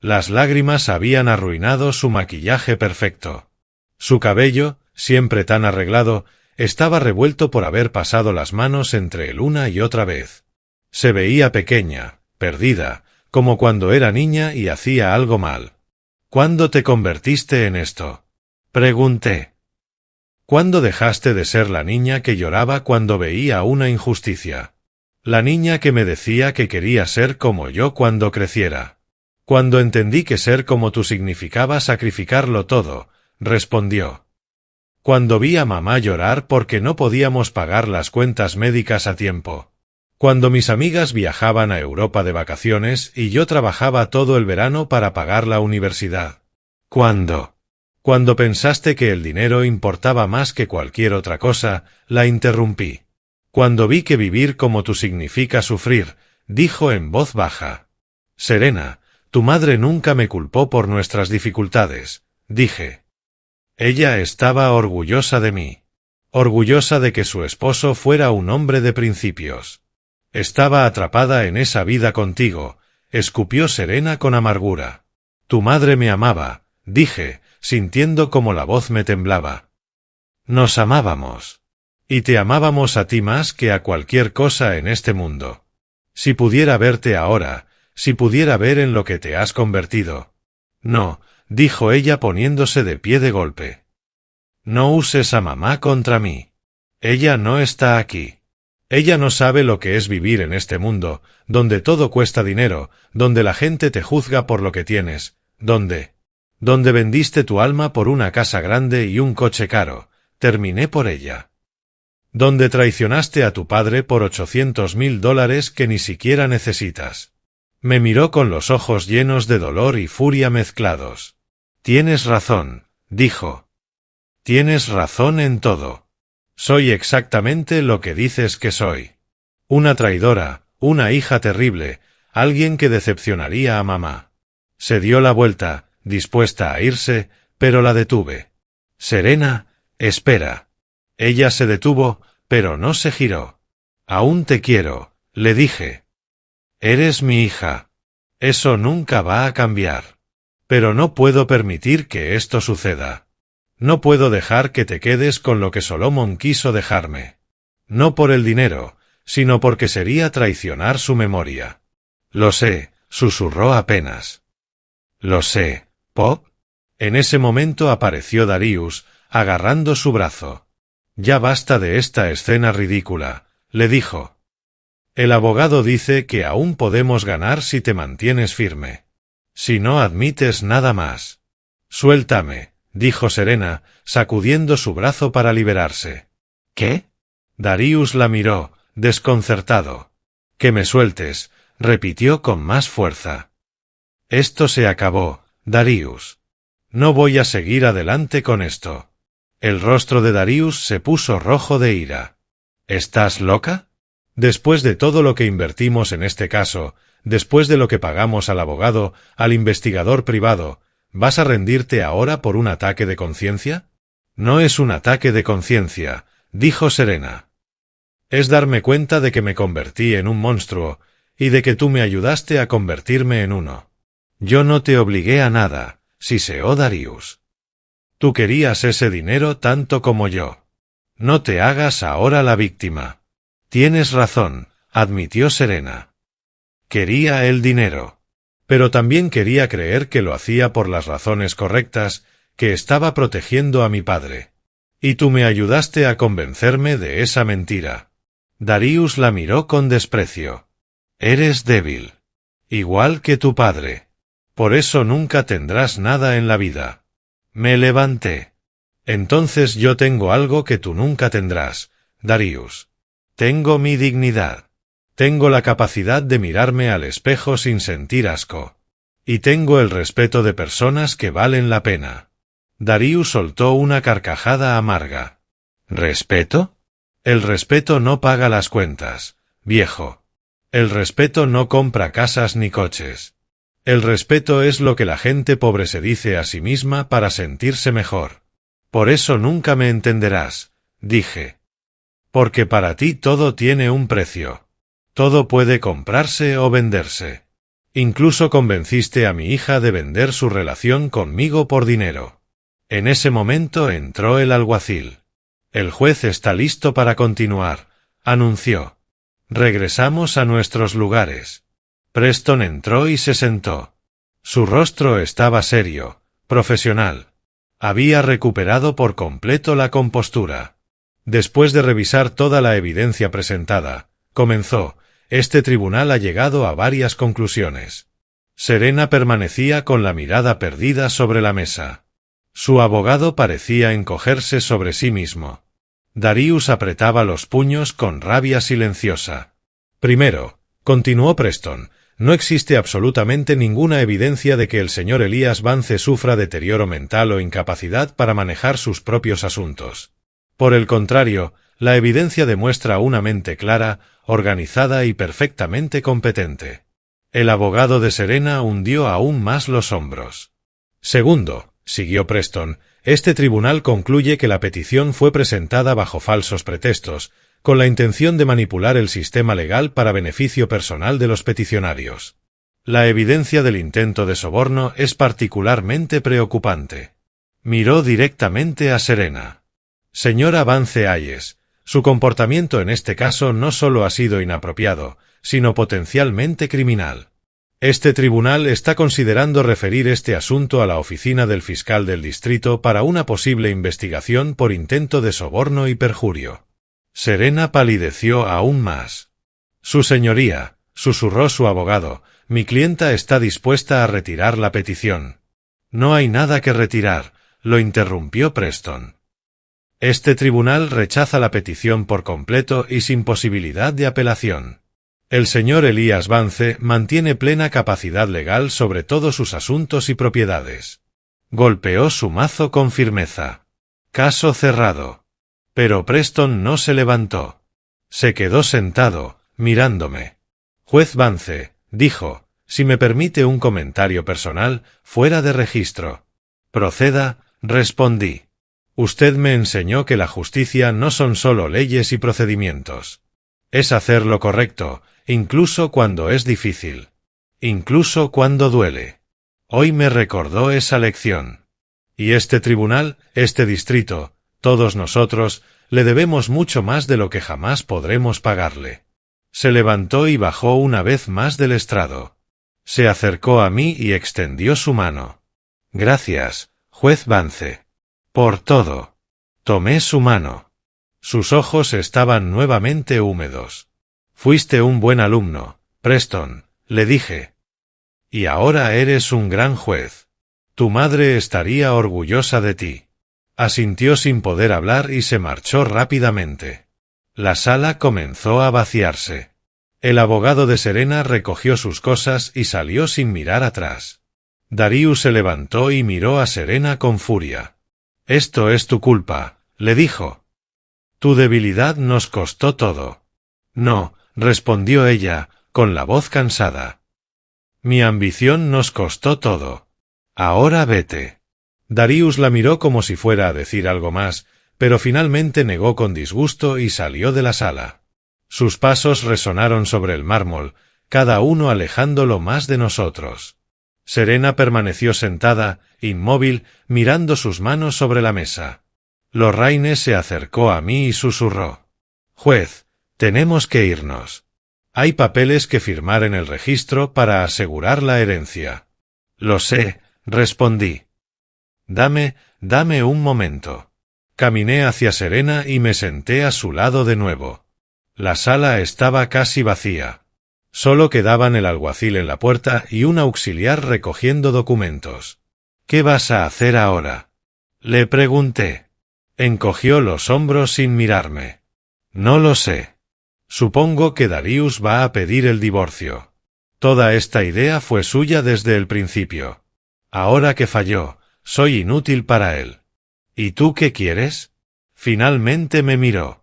Las lágrimas habían arruinado su maquillaje perfecto. Su cabello, siempre tan arreglado, estaba revuelto por haber pasado las manos entre él una y otra vez. Se veía pequeña, perdida, como cuando era niña y hacía algo mal. «¿Cuándo te convertiste en esto?», pregunté. «¿Cuándo dejaste de ser la niña que lloraba cuando veía una injusticia? La niña que me decía que quería ser como yo cuando creciera. Cuando entendí que ser como tú significaba sacrificarlo todo», respondió. «Cuando vi a mamá llorar porque no podíamos pagar las cuentas médicas a tiempo. Cuando mis amigas viajaban a Europa de vacaciones y yo trabajaba todo el verano para pagar la universidad. Cuando pensaste que el dinero importaba más que cualquier otra cosa, la interrumpí. Cuando vi que vivir como tú significa sufrir», dijo en voz baja. «Serena, tu madre nunca me culpó por nuestras dificultades», dije. Ella estaba orgullosa de mí. Orgullosa de que su esposo fuera un hombre de principios. «Estaba atrapada en esa vida contigo», escupió Serena con amargura. «Tu madre me amaba», dije, sintiendo como la voz me temblaba. «Nos amábamos. Y te amábamos a ti más que a cualquier cosa en este mundo. Si pudiera verte ahora, si pudiera ver en lo que te has convertido». «No», dijo ella poniéndose de pie de golpe. «No uses a mamá contra mí. Ella no está aquí. Ella no sabe lo que es vivir en este mundo, donde todo cuesta dinero, donde la gente te juzga por lo que tienes, donde vendiste tu alma por una casa grande y un coche caro», terminé por ella. «Donde traicionaste a tu padre por $800.000 que ni siquiera necesitas». Me miró con los ojos llenos de dolor y furia mezclados. «Tienes razón», dijo. «Tienes razón en todo. Soy exactamente lo que dices que soy. Una traidora, una hija terrible, alguien que decepcionaría a mamá». Se dio la vuelta, dispuesta a irse, pero la detuve. «Serena, espera». Ella se detuvo, pero no se giró. «Aún te quiero», le dije. «Eres mi hija. Eso nunca va a cambiar. Pero no puedo permitir que esto suceda. No puedo dejar que te quedes con lo que Solomon quiso dejarme. No por el dinero, sino porque sería traicionar su memoria». «Lo sé», susurró apenas. «Lo sé, Pop». En ese momento apareció Darius, agarrando su brazo. «Ya basta de esta escena ridícula», le dijo. «El abogado dice que aún podemos ganar si te mantienes firme. Si no admites nada más». «Suéltame», dijo Serena, sacudiendo su brazo para liberarse. «¿Qué?». Darius la miró, desconcertado. «Que me sueltes», repitió con más fuerza. Esto se acabó, Darius. No voy a seguir adelante con esto. El rostro de Darius se puso rojo de ira. ¿Estás loca? Después de todo lo que invertimos en este caso, después de lo que pagamos al abogado, al investigador privado, ¿vas a rendirte ahora por un ataque de conciencia? No es un ataque de conciencia, dijo Serena. Es darme cuenta de que me convertí en un monstruo, y de que tú me ayudaste a convertirme en uno. Yo no te obligué a nada, siseó Darius. Tú querías ese dinero tanto como yo. No te hagas ahora la víctima. Tienes razón, admitió Serena. Quería el dinero. Pero también quería creer que lo hacía por las razones correctas, que estaba protegiendo a mi padre. Y tú me ayudaste a convencerme de esa mentira. Darius la miró con desprecio. Eres débil. Igual que tu padre. Por eso nunca tendrás nada en la vida. Me levanté. Entonces yo tengo algo que tú nunca tendrás, Darius. Tengo mi dignidad. Tengo la capacidad de mirarme al espejo sin sentir asco. Y tengo el respeto de personas que valen la pena. Darius soltó una carcajada amarga. ¿Respeto? El respeto no paga las cuentas, viejo. El respeto no compra casas ni coches. El respeto es lo que la gente pobre se dice a sí misma para sentirse mejor. Por eso nunca me entenderás, dije. Porque para ti todo tiene un precio. Todo puede comprarse o venderse. Incluso convenciste a mi hija de vender su relación conmigo por dinero. En ese momento entró el alguacil. El juez está listo para continuar, anunció. Regresamos a nuestros lugares. Preston entró y se sentó. Su rostro estaba serio, profesional. Había recuperado por completo la compostura. Después de revisar toda la evidencia presentada, comenzó. Este tribunal ha llegado a varias conclusiones. Serena permanecía con la mirada perdida sobre la mesa. Su abogado parecía encogerse sobre sí mismo. Darius apretaba los puños con rabia silenciosa. Primero, continuó Preston, no existe absolutamente ninguna evidencia de que el señor Elías Vance sufra deterioro mental o incapacidad para manejar sus propios asuntos. Por el contrario, la evidencia demuestra una mente clara, organizada y perfectamente competente. El abogado de Serena hundió aún más los hombros. Segundo, siguió Preston, este tribunal concluye que la petición fue presentada bajo falsos pretextos, con la intención de manipular el sistema legal para beneficio personal de los peticionarios. La evidencia del intento de soborno es particularmente preocupante. Miró directamente a Serena. Señora Vance Hayes, su comportamiento en este caso no solo ha sido inapropiado, sino potencialmente criminal. Este tribunal está considerando referir este asunto a la oficina del fiscal del distrito para una posible investigación por intento de soborno y perjurio. Serena palideció aún más. Su señoría, susurró su abogado, mi clienta está dispuesta a retirar la petición. No hay nada que retirar, lo interrumpió Preston. Este tribunal rechaza la petición por completo y sin posibilidad de apelación. El señor Elías Vance mantiene plena capacidad legal sobre todos sus asuntos y propiedades. Golpeó su mazo con firmeza. Caso cerrado. Pero Preston no se levantó. Se quedó sentado, mirándome. Juez Vance, dijo, si me permite un comentario personal, fuera de registro. Proceda, respondí. Usted me enseñó que la justicia no son solo leyes y procedimientos. Es hacer lo correcto, incluso cuando es difícil. Incluso cuando duele. Hoy me recordó esa lección. Y este tribunal, este distrito, todos nosotros, le debemos mucho más de lo que jamás podremos pagarle. Se levantó y bajó una vez más del estrado. Se acercó a mí y extendió su mano. Gracias, juez Vance. Por todo. Tomé su mano. Sus ojos estaban nuevamente húmedos. Fuiste un buen alumno, Preston, le dije. Y ahora eres un gran juez. Tu madre estaría orgullosa de ti. Asintió sin poder hablar y se marchó rápidamente. La sala comenzó a vaciarse. El abogado de Serena recogió sus cosas y salió sin mirar atrás. Darius se levantó y miró a Serena con furia. «Esto es tu culpa», le dijo. «Tu debilidad nos costó todo». «No», respondió ella, con la voz cansada. «Mi ambición nos costó todo. Ahora vete». Darius la miró como si fuera a decir algo más, pero finalmente negó con disgusto y salió de la sala. Sus pasos resonaron sobre el mármol, cada uno alejándolo más de nosotros. Serena permaneció sentada, inmóvil, mirando sus manos sobre la mesa. Lorraine se acercó a mí y susurró. «Juez, tenemos que irnos. Hay papeles que firmar en el registro para asegurar la herencia». «Lo sé», respondí. Dame un momento». Caminé hacia Serena y me senté a su lado de nuevo. La sala estaba casi vacía. Solo quedaban el alguacil en la puerta y un auxiliar recogiendo documentos. «¿Qué vas a hacer ahora?», le pregunté. Encogió los hombros sin mirarme. «No lo sé. Supongo que Darius va a pedir el divorcio. Toda esta idea fue suya desde el principio. Ahora que falló, soy inútil para él. ¿Y tú qué quieres?». Finalmente me miró.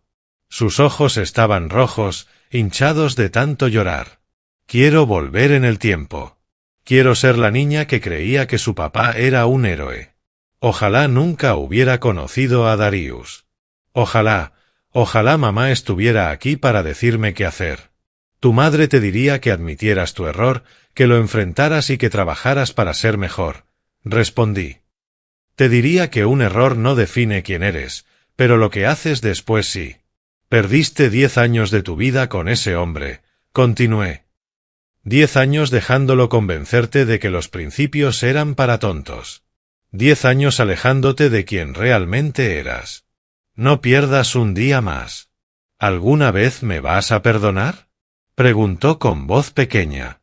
Sus ojos estaban rojos, hinchados de tanto llorar. «Quiero volver en el tiempo. Quiero ser la niña que creía que su papá era un héroe. Ojalá nunca hubiera conocido a Darius. Ojalá mamá estuviera aquí para decirme qué hacer. Tu madre te diría que admitieras tu error, que lo enfrentaras y que trabajaras para ser mejor», respondí. «Te diría que un error no define quién eres, pero lo que haces después sí. Perdiste 10 años de tu vida con ese hombre», continué. 10 años dejándolo convencerte de que los principios eran para tontos. 10 años alejándote de quien realmente eras. No pierdas un día más. «¿Alguna vez me vas a perdonar?», preguntó con voz pequeña.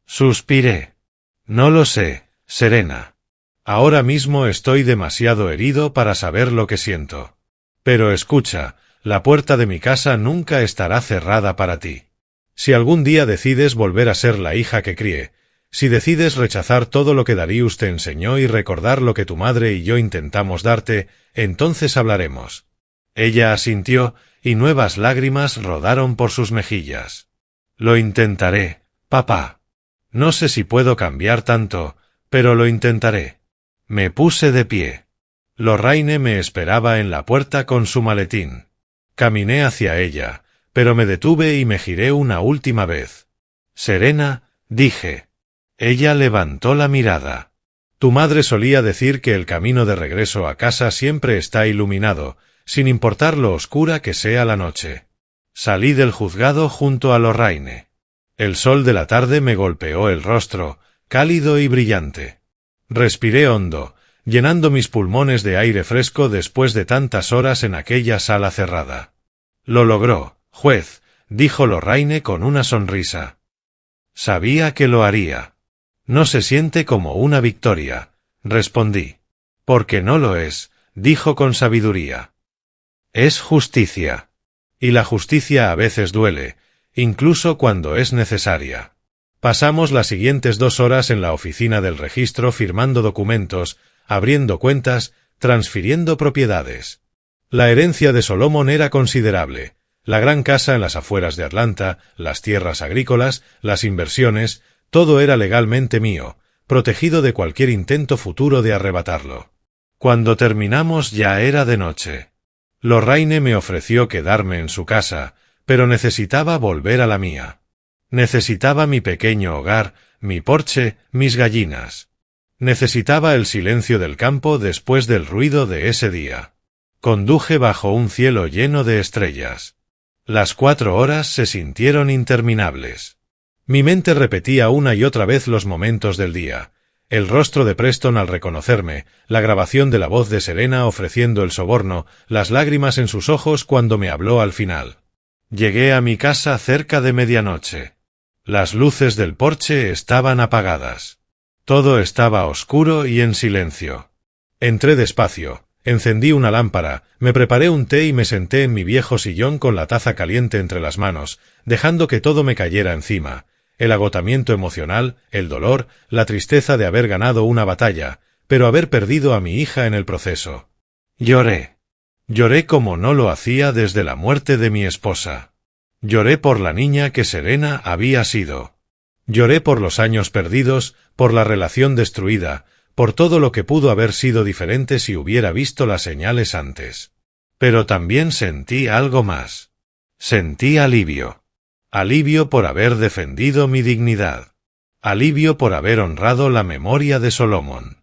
Suspiré. «No lo sé, Serena. Ahora mismo estoy demasiado herido para saber lo que siento. Pero escucha, la puerta de mi casa nunca estará cerrada para ti. Si algún día decides volver a ser la hija que crié, si decides rechazar todo lo que Darius te enseñó y recordar lo que tu madre y yo intentamos darte, entonces hablaremos». Ella asintió, y nuevas lágrimas rodaron por sus mejillas. «Lo intentaré, papá. No sé si puedo cambiar tanto, pero lo intentaré». Me puse de pie. Lorraine me esperaba en la puerta con su maletín. Caminé hacia ella, pero me detuve y me giré una última vez. «Serena», dije. Ella levantó la mirada. «Tu madre solía decir que el camino de regreso a casa siempre está iluminado, sin importar lo oscura que sea la noche». Salí del juzgado junto a Lorraine. El sol de la tarde me golpeó el rostro, cálido y brillante. Respiré hondo, llenando mis pulmones de aire fresco después de tantas horas en aquella sala cerrada. «Lo logró, juez», dijo Lorraine con una sonrisa. «Sabía que lo haría». «No se siente como una victoria», respondí. «Porque no lo es», dijo con sabiduría. «Es justicia. Y la justicia a veces duele, incluso cuando es necesaria». Pasamos las siguientes 2 horas en la oficina del registro firmando documentos, abriendo cuentas, transfiriendo propiedades. La herencia de Solomon era considerable. La gran casa en las afueras de Atlanta, las tierras agrícolas, las inversiones, todo era legalmente mío, protegido de cualquier intento futuro de arrebatarlo. Cuando terminamos ya era de noche. Lorraine me ofreció quedarme en su casa, pero necesitaba volver a la mía. Necesitaba mi pequeño hogar, mi porche, mis gallinas. Necesitaba el silencio del campo después del ruido de ese día. Conduje bajo un cielo lleno de estrellas. Las 4 horas se sintieron interminables. Mi mente repetía una y otra vez los momentos del día. El rostro de Preston al reconocerme, la grabación de la voz de Serena ofreciendo el soborno, las lágrimas en sus ojos cuando me habló al final. Llegué a mi casa cerca de medianoche. Las luces del porche estaban apagadas. Todo estaba oscuro y en silencio. Entré despacio, Encendí una lámpara, me preparé un té y me senté en mi viejo sillón con la taza caliente entre las manos, dejando que todo me cayera encima. El agotamiento emocional, el dolor, la tristeza de haber ganado una batalla, pero haber perdido a mi hija en el proceso. Lloré. Lloré como no lo hacía desde la muerte de mi esposa. Lloré por la niña que Serena había sido. Lloré por los años perdidos, por la relación destruida, por todo lo que pudo haber sido diferente si hubiera visto las señales antes. Pero también sentí algo más. Sentí alivio. Alivio por haber defendido mi dignidad. Alivio por haber honrado la memoria de Solomon.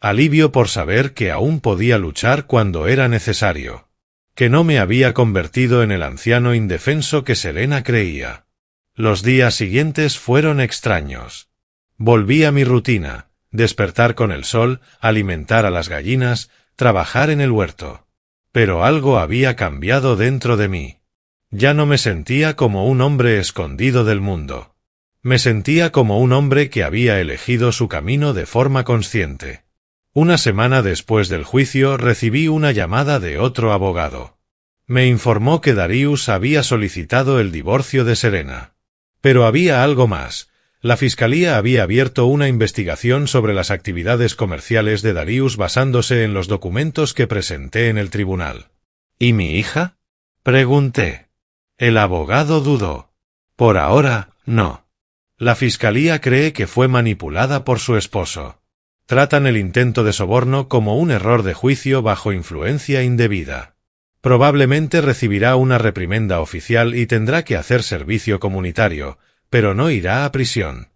Alivio por saber que aún podía luchar cuando era necesario. Que no me había convertido en el anciano indefenso que Serena creía. Los días siguientes fueron extraños. Volví a mi rutina. Despertar con el sol, alimentar a las gallinas, trabajar en el huerto. Pero algo había cambiado dentro de mí. Ya no me sentía como un hombre escondido del mundo. Me sentía como un hombre que había elegido su camino de forma consciente. Una semana después del juicio recibí una llamada de otro abogado. Me informó que Darius había solicitado el divorcio de Serena. Pero había algo más. La Fiscalía había abierto una investigación sobre las actividades comerciales de Darius basándose en los documentos que presenté en el tribunal. ¿Y mi hija? Pregunté. El abogado dudó. Por ahora, no. La Fiscalía cree que fue manipulada por su esposo. Tratan el intento de soborno como un error de juicio bajo influencia indebida. Probablemente recibirá una reprimenda oficial y tendrá que hacer servicio comunitario, pero no irá a prisión.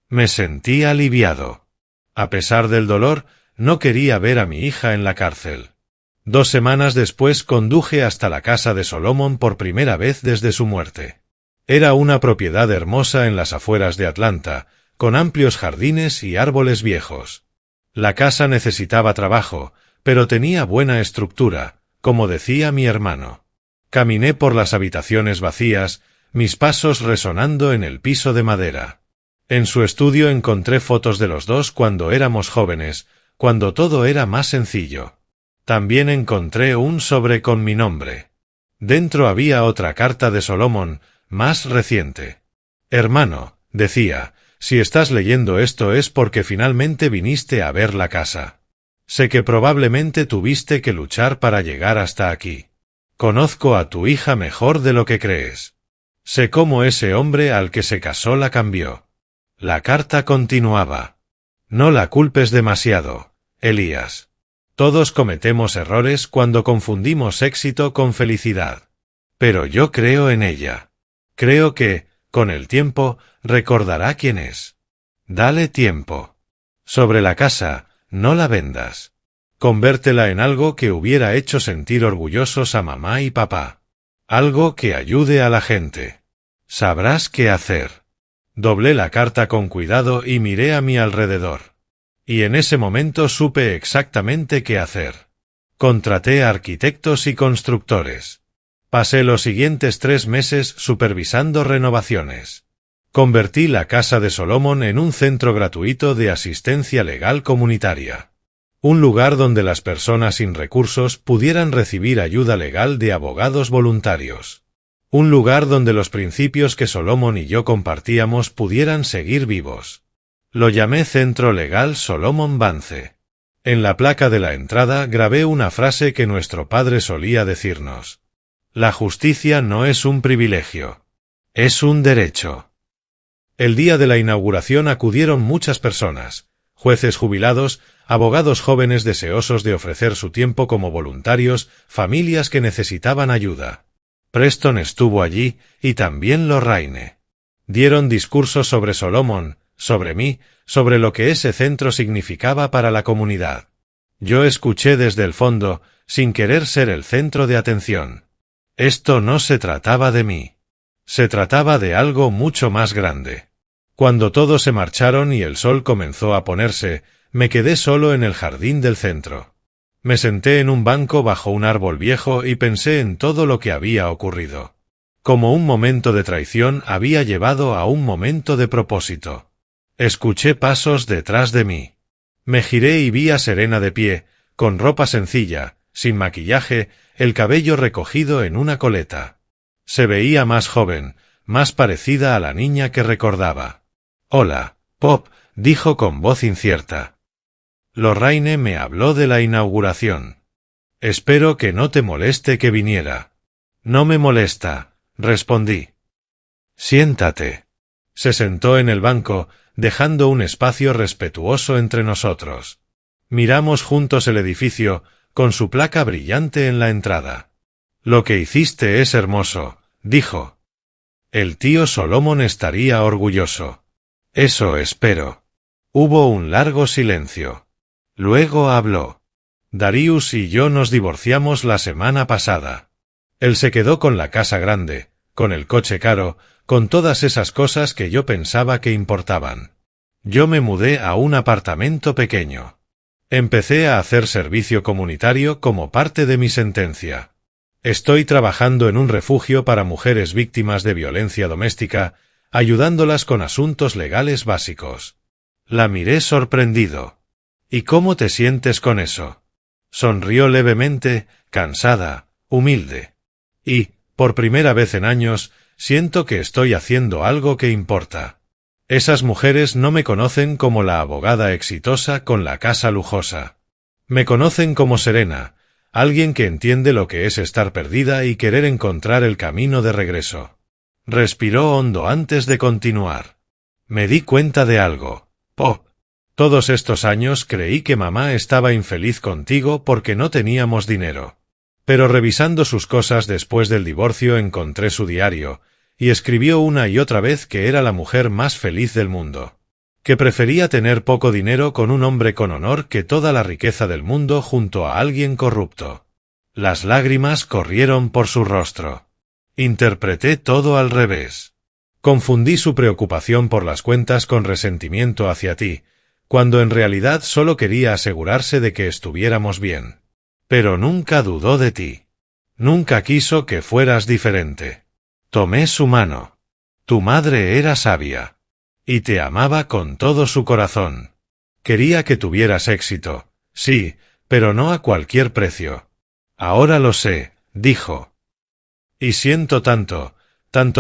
Me sentí aliviado. A pesar del dolor, no quería ver a mi hija en la cárcel. 2 semanas después conduje hasta la casa de Solomon por primera vez desde su muerte. Era una propiedad hermosa en las afueras de Atlanta, con amplios jardines y árboles viejos. La casa necesitaba trabajo, pero tenía buena estructura, como decía mi hermano. Caminé por las habitaciones vacías, mis pasos resonando en el piso de madera. En su estudio encontré fotos de los dos cuando éramos jóvenes, cuando todo era más sencillo. También encontré un sobre con mi nombre. Dentro había otra carta de Solomon, más reciente. Hermano, decía, si estás leyendo esto es porque finalmente viniste a ver la casa. Sé que probablemente tuviste que luchar para llegar hasta aquí. Conozco a tu hija mejor de lo que crees. Sé cómo ese hombre al que se casó la cambió. La carta continuaba. No la culpes demasiado, Elías. Todos cometemos errores cuando confundimos éxito con felicidad. Pero yo creo en ella. Creo que, con el tiempo, recordará quién es. Dale tiempo. Sobre la casa, no la vendas. Convértela en algo que hubiera hecho sentir orgullosos a mamá y papá. Algo que ayude a la gente. Sabrás qué hacer. Doblé la carta con cuidado y miré a mi alrededor. Y en ese momento supe exactamente qué hacer. Contraté a arquitectos y constructores. Pasé los siguientes 3 meses supervisando renovaciones. Convertí la casa de Solomon en un centro gratuito de asistencia legal comunitaria. Un lugar donde las personas sin recursos pudieran recibir ayuda legal de abogados voluntarios. Un lugar donde los principios que Solomon y yo compartíamos pudieran seguir vivos. Lo llamé Centro Legal Solomon Vance. En la placa de la entrada grabé una frase que nuestro padre solía decirnos. La justicia no es un privilegio. Es un derecho. El día de la inauguración acudieron muchas personas, jueces jubilados, abogados jóvenes deseosos de ofrecer su tiempo como voluntarios, familias que necesitaban ayuda. Preston estuvo allí, y también Lorraine. Dieron discursos sobre Solomon, sobre mí, sobre lo que ese centro significaba para la comunidad. Yo escuché desde el fondo, sin querer ser el centro de atención. Esto no se trataba de mí. Se trataba de algo mucho más grande. Cuando todos se marcharon y el sol comenzó a ponerse, me quedé solo en el jardín del centro. Me senté en un banco bajo un árbol viejo y pensé en todo lo que había ocurrido. Como un momento de traición había llevado a un momento de propósito. Escuché pasos detrás de mí. Me giré y vi a Serena de pie, con ropa sencilla, sin maquillaje, el cabello recogido en una coleta. Se veía más joven, más parecida a la niña que recordaba. «Hola, Pop», dijo con voz incierta. Lorraine me habló de la inauguración. «Espero que no te moleste que viniera». «No me molesta», respondí. «Siéntate». Se sentó en el banco, dejando un espacio respetuoso entre nosotros. Miramos juntos el edificio, con su placa brillante en la entrada. «Lo que hiciste es hermoso», dijo. «El tío Solomon estaría orgulloso». «Eso espero». Hubo un largo silencio. Luego habló. «Darius y yo nos divorciamos la semana pasada. Él se quedó con la casa grande, con el coche caro, con todas esas cosas que yo pensaba que importaban. Yo me mudé a un apartamento pequeño. Empecé a hacer servicio comunitario como parte de mi sentencia. Estoy trabajando en un refugio para mujeres víctimas de violencia doméstica, ayudándolas con asuntos legales básicos». La miré sorprendido. «¿Y cómo te sientes con eso?» Sonrió levemente, cansada, humilde. «Y, por primera vez en años, siento que estoy haciendo algo que importa. Esas mujeres no me conocen como la abogada exitosa con la casa lujosa. Me conocen como Serena, alguien que entiende lo que es estar perdida y querer encontrar el camino de regreso». Respiró hondo antes de continuar. «Me di cuenta de algo, Pop. Todos estos años creí que mamá estaba infeliz contigo porque no teníamos dinero. Pero revisando sus cosas después del divorcio encontré su diario, y escribió una y otra vez que era la mujer más feliz del mundo. Que prefería tener poco dinero con un hombre con honor que toda la riqueza del mundo junto a alguien corrupto». Las lágrimas corrieron por su rostro. Interpreté todo al revés. Confundí su preocupación por las cuentas con resentimiento hacia ti, cuando en realidad solo quería asegurarse de que estuviéramos bien. Pero nunca dudó de ti. Nunca quiso que fueras diferente. Tomé su mano. Tu madre era sabia. Y te amaba con todo su corazón. Quería que tuvieras éxito, sí, pero no a cualquier precio. Ahora lo sé, dijo. Y siento tanto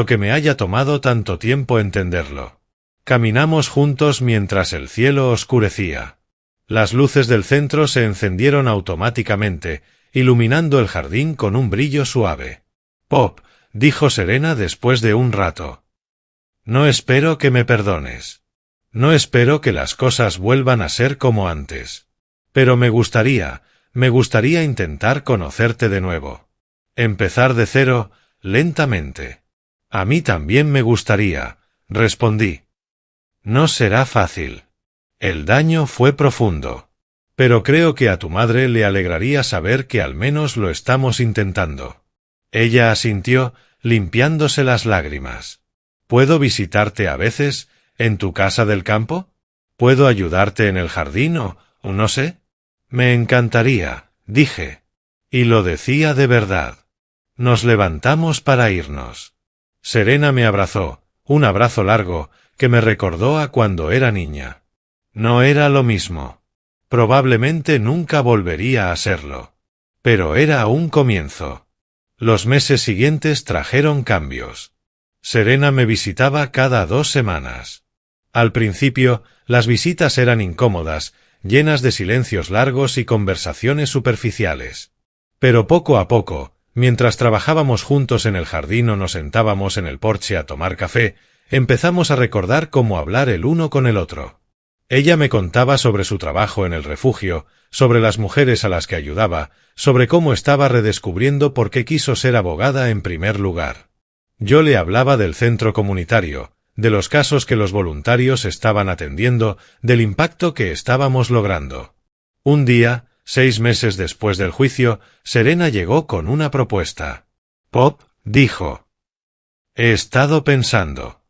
que me haya tomado tanto tiempo entenderlo. Caminamos juntos mientras el cielo oscurecía. Las luces del centro se encendieron automáticamente, iluminando el jardín con un brillo suave. «Pop», dijo Serena después de un rato. «No espero que me perdones. No espero que las cosas vuelvan a ser como antes. Pero me gustaría intentar conocerte de nuevo. Empezar de cero, lentamente». «A mí también me gustaría», respondí. «No será fácil. El daño fue profundo. Pero creo que a tu madre le alegraría saber que al menos lo estamos intentando». Ella asintió, limpiándose las lágrimas. «¿Puedo visitarte a veces, en tu casa del campo? ¿Puedo ayudarte en el jardín o no sé?» «Me encantaría», dije. Y lo decía de verdad. Nos levantamos para irnos. Serena me abrazó, un abrazo largo, que me recordó a cuando era niña. No era lo mismo. Probablemente nunca volvería a serlo. Pero era un comienzo. Los meses siguientes trajeron cambios. Serena me visitaba cada 2 semanas. Al principio, las visitas eran incómodas, llenas de silencios largos y conversaciones superficiales. Pero poco a poco, mientras trabajábamos juntos en el jardín o nos sentábamos en el porche a tomar café, empezamos a recordar cómo hablar el uno con el otro. Ella me contaba sobre su trabajo en el refugio, sobre las mujeres a las que ayudaba, sobre cómo estaba redescubriendo por qué quiso ser abogada en primer lugar. Yo le hablaba del centro comunitario, de los casos que los voluntarios estaban atendiendo, del impacto que estábamos logrando. Un día, 6 meses después del juicio, Serena llegó con una propuesta. «Pop», dijo. «He estado pensando.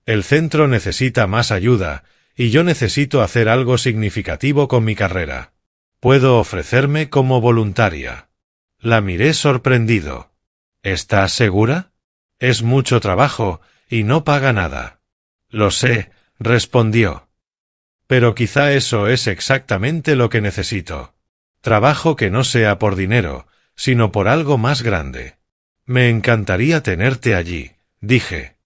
El centro necesita más ayuda, y yo necesito hacer algo significativo con mi carrera. ¿Puedo ofrecerme como voluntaria?» La miré sorprendido. «¿Estás segura? Es mucho trabajo, y no paga nada». «Lo sé», respondió. «Pero quizá eso es exactamente lo que necesito. Trabajo que no sea por dinero, sino por algo más grande. Me encantaría tenerte allí, dije.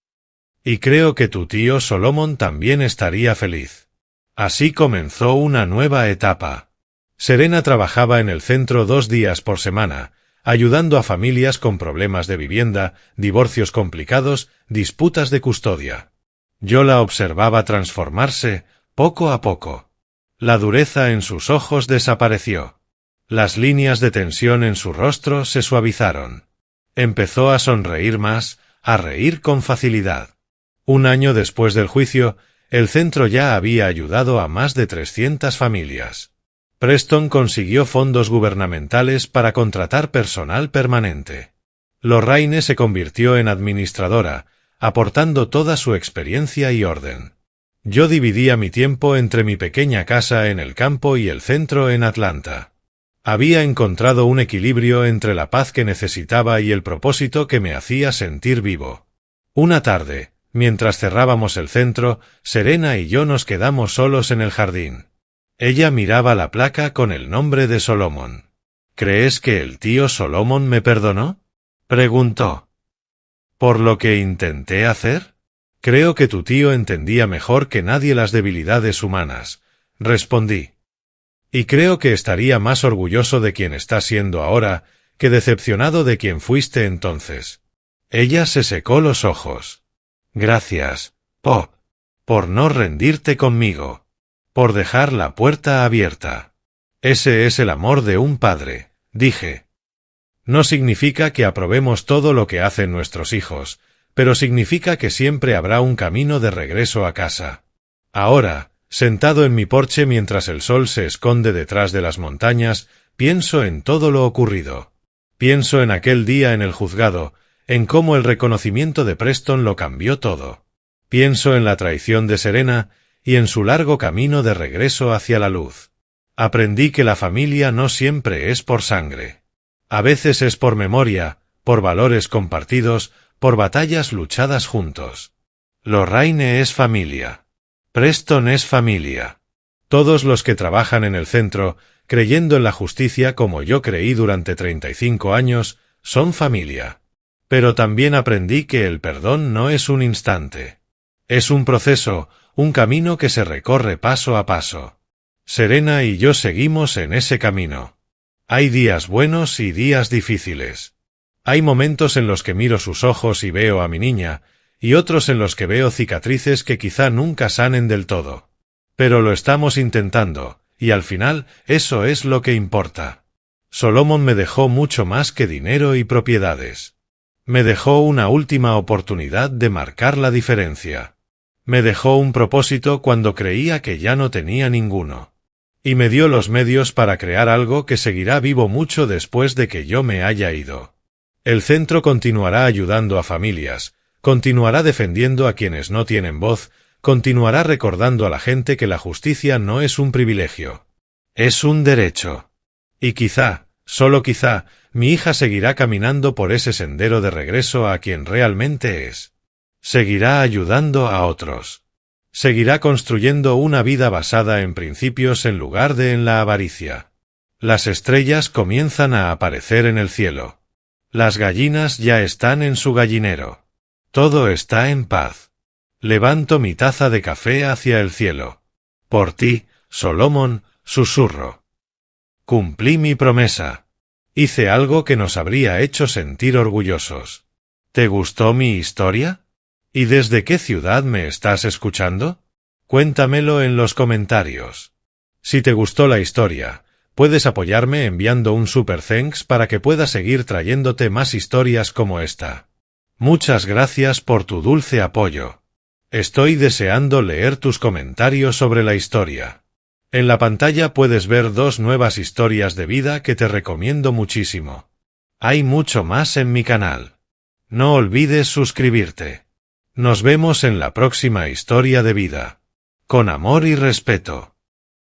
Y creo que tu tío Solomon también estaría feliz. Así comenzó una nueva etapa. Serena trabajaba en el centro 2 días por semana, ayudando a familias con problemas de vivienda, divorcios complicados, disputas de custodia. Yo la observaba transformarse, poco a poco. La dureza en sus ojos desapareció. Las líneas de tensión en su rostro se suavizaron. Empezó a sonreír más, a reír con facilidad. Un año después del juicio, el centro ya había ayudado a más de 300 familias. Preston consiguió fondos gubernamentales para contratar personal permanente. Lorraine se convirtió en administradora, aportando toda su experiencia y orden. Yo dividía mi tiempo entre mi pequeña casa en el campo y el centro en Atlanta. Había encontrado un equilibrio entre la paz que necesitaba y el propósito que me hacía sentir vivo. Una tarde, mientras cerrábamos el centro, Serena y yo nos quedamos solos en el jardín. Ella miraba la placa con el nombre de Solomon. ¿Crees que el tío Solomon me perdonó?, preguntó. ¿Por lo que intenté hacer? Creo que tu tío entendía mejor que nadie las debilidades humanas, respondí. Y creo que estaría más orgulloso de quien está siendo ahora, que decepcionado de quien fuiste entonces. Ella se secó los ojos. Gracias, Pop, por no rendirte conmigo, por dejar la puerta abierta. Ese es el amor de un padre, dije. No significa que aprobemos todo lo que hacen nuestros hijos, pero significa que siempre habrá un camino de regreso a casa. Ahora, sentado en mi porche mientras el sol se esconde detrás de las montañas, pienso en todo lo ocurrido. Pienso en aquel día en el juzgado, en cómo el reconocimiento de Preston lo cambió todo. Pienso en la traición de Serena y en su largo camino de regreso hacia la luz. Aprendí que la familia no siempre es por sangre. A veces es por memoria, por valores compartidos, por batallas luchadas juntos. Lorraine es familia. Preston es familia. Todos los que trabajan en el centro, creyendo en la justicia como yo creí durante 35 años, son familia. Pero también aprendí que el perdón no es un instante. Es un proceso, un camino que se recorre paso a paso. Serena y yo seguimos en ese camino. Hay días buenos y días difíciles. Hay momentos en los que miro sus ojos y veo a mi niña, y otros en los que veo cicatrices que quizá nunca sanen del todo. Pero lo estamos intentando, y al final, eso es lo que importa. Solomon me dejó mucho más que dinero y propiedades. Me dejó una última oportunidad de marcar la diferencia. Me dejó un propósito cuando creía que ya no tenía ninguno. Y me dio los medios para crear algo que seguirá vivo mucho después de que yo me haya ido. El centro continuará ayudando a familias, continuará defendiendo a quienes no tienen voz, continuará recordando a la gente que la justicia no es un privilegio. Es un derecho. Y quizá, solo quizá, mi hija seguirá caminando por ese sendero de regreso a quien realmente es. Seguirá ayudando a otros. Seguirá construyendo una vida basada en principios en lugar de en la avaricia. Las estrellas comienzan a aparecer en el cielo. Las gallinas ya están en su gallinero. Todo está en paz. Levanto mi taza de café hacia el cielo. Por ti, Solomon, susurro. Cumplí mi promesa. Hice algo que nos habría hecho sentir orgullosos. ¿Te gustó mi historia? ¿Y desde qué ciudad me estás escuchando? Cuéntamelo en los comentarios. Si te gustó la historia, puedes apoyarme enviando un super thanks para que pueda seguir trayéndote más historias como esta. Muchas gracias por tu dulce apoyo. Estoy deseando leer tus comentarios sobre la historia. En la pantalla puedes ver 2 nuevas historias de vida que te recomiendo muchísimo. Hay mucho más en mi canal. No olvides suscribirte. Nos vemos en la próxima historia de vida. Con amor y respeto.